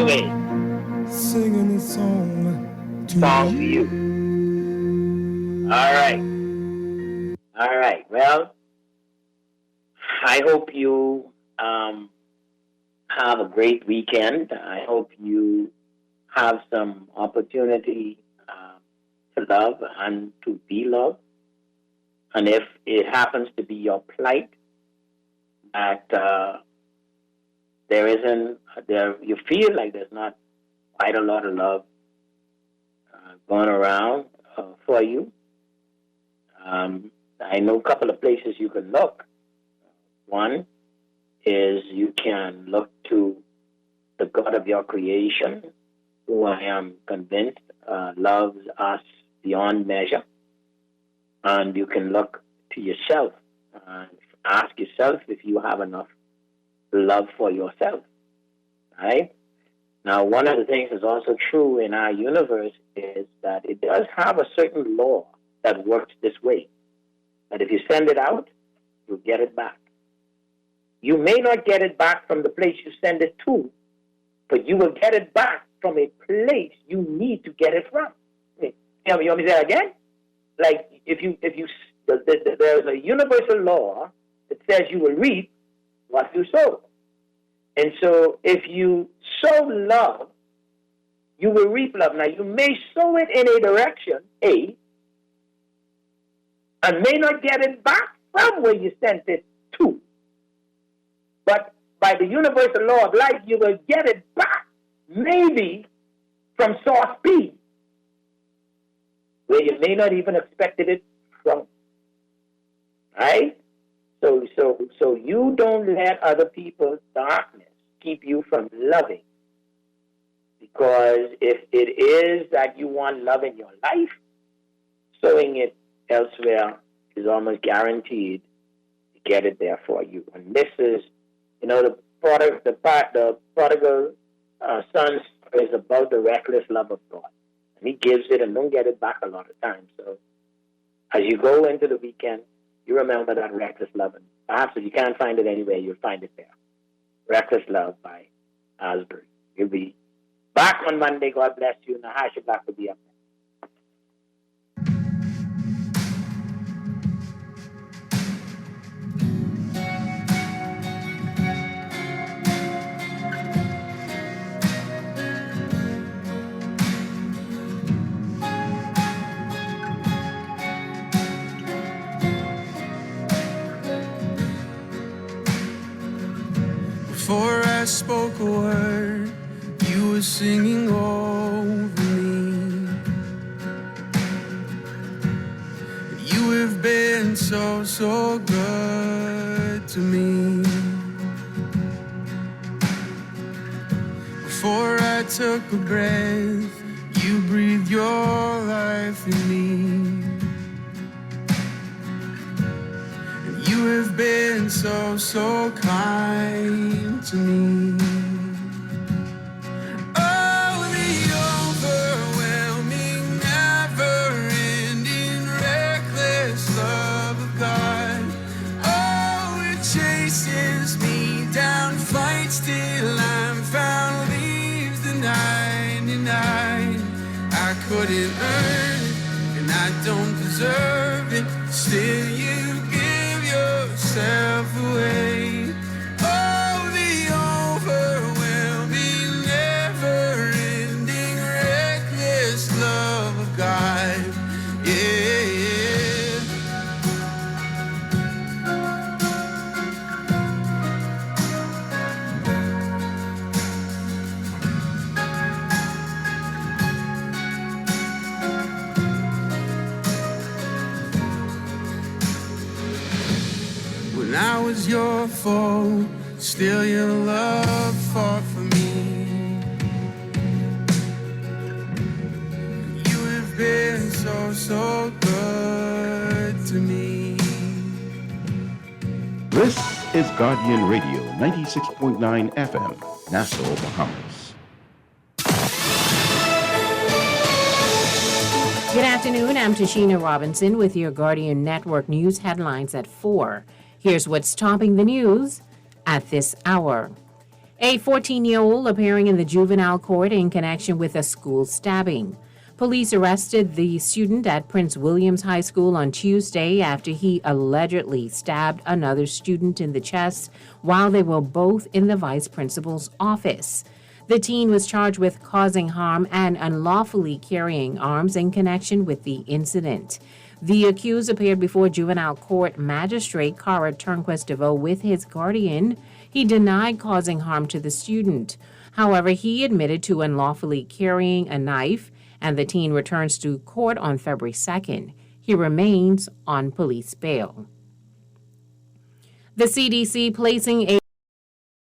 Wait. Singing this song to you. All right. All right. Well, I hope you have a great weekend. I hope you have some opportunity to love and to be loved. And if it happens to be your plight that you feel like there's not quite a lot of love going around for you, I know a couple of places you can look. One is you can look to the God of your creation, who I am convinced loves us beyond measure. And you can look to yourself and ask yourself if you have enough love for yourself, right? Now, one of the things that's also true in our universe is that it does have a certain law that works this way, that if you send it out, you'll get it back. You may not get it back from the place you send it to, but you will get it back from a place you need to get it from. You want me to say that again? Like, there's a universal law that says you will reap what you sow. And so if you sow love, you will reap love. Now, you may sow it in a direction, A, and may not get it back from where you sent it to. But by the universal law of life, you will get it back, maybe from source B, where you may not even expected it from. Right? So you don't let other people's darkness keep you from loving. Because if it is that you want love in your life, sowing it elsewhere is almost guaranteed to get it there for you. And this is, the prodigal son is about the reckless love of God. And he gives it and don't get it back a lot of times. So as you go into the weekend, you remember that reckless love. And perhaps if you can't find it anywhere, you'll find it there. Reckless Love by Asbury. You'll be back on Monday. God bless you. Nahasha Black will be up there. Before I spoke a word, you were singing over me. You have been so, so good to me. Before I took a breath, you breathed your life in me. You have been so, so kind to me. Oh, the overwhelming, never-ending, reckless love of God. Oh, it chases me down, fights till I'm found, leaves the 99. I couldn't earn it, and I don't deserve it. Still, you yourself away. Oh, the overwhelming, never-ending, reckless love of God. Yeah. When I was your foe, still your love fought for me. You have been so, so good to me. This is Guardian Radio 96.9 FM, Nassau, Bahamas. Good afternoon. I'm Tashina Robinson with your Guardian Network news headlines at 4. Here's what's topping the news at this hour. A 14-year-old appearing in the juvenile court in connection with a school stabbing. Police arrested the student at Prince William's High School on Tuesday after he allegedly stabbed another student in the chest while they were both in the vice principal's office. The teen was charged with causing harm and unlawfully carrying arms in connection with the incident. The accused appeared before juvenile court magistrate Cara Turnquist DeVoe with his guardian. He denied causing harm to the student. However, he admitted to unlawfully carrying a knife, and the teen returns to court on February 2nd. He remains on police bail. The CDC placing a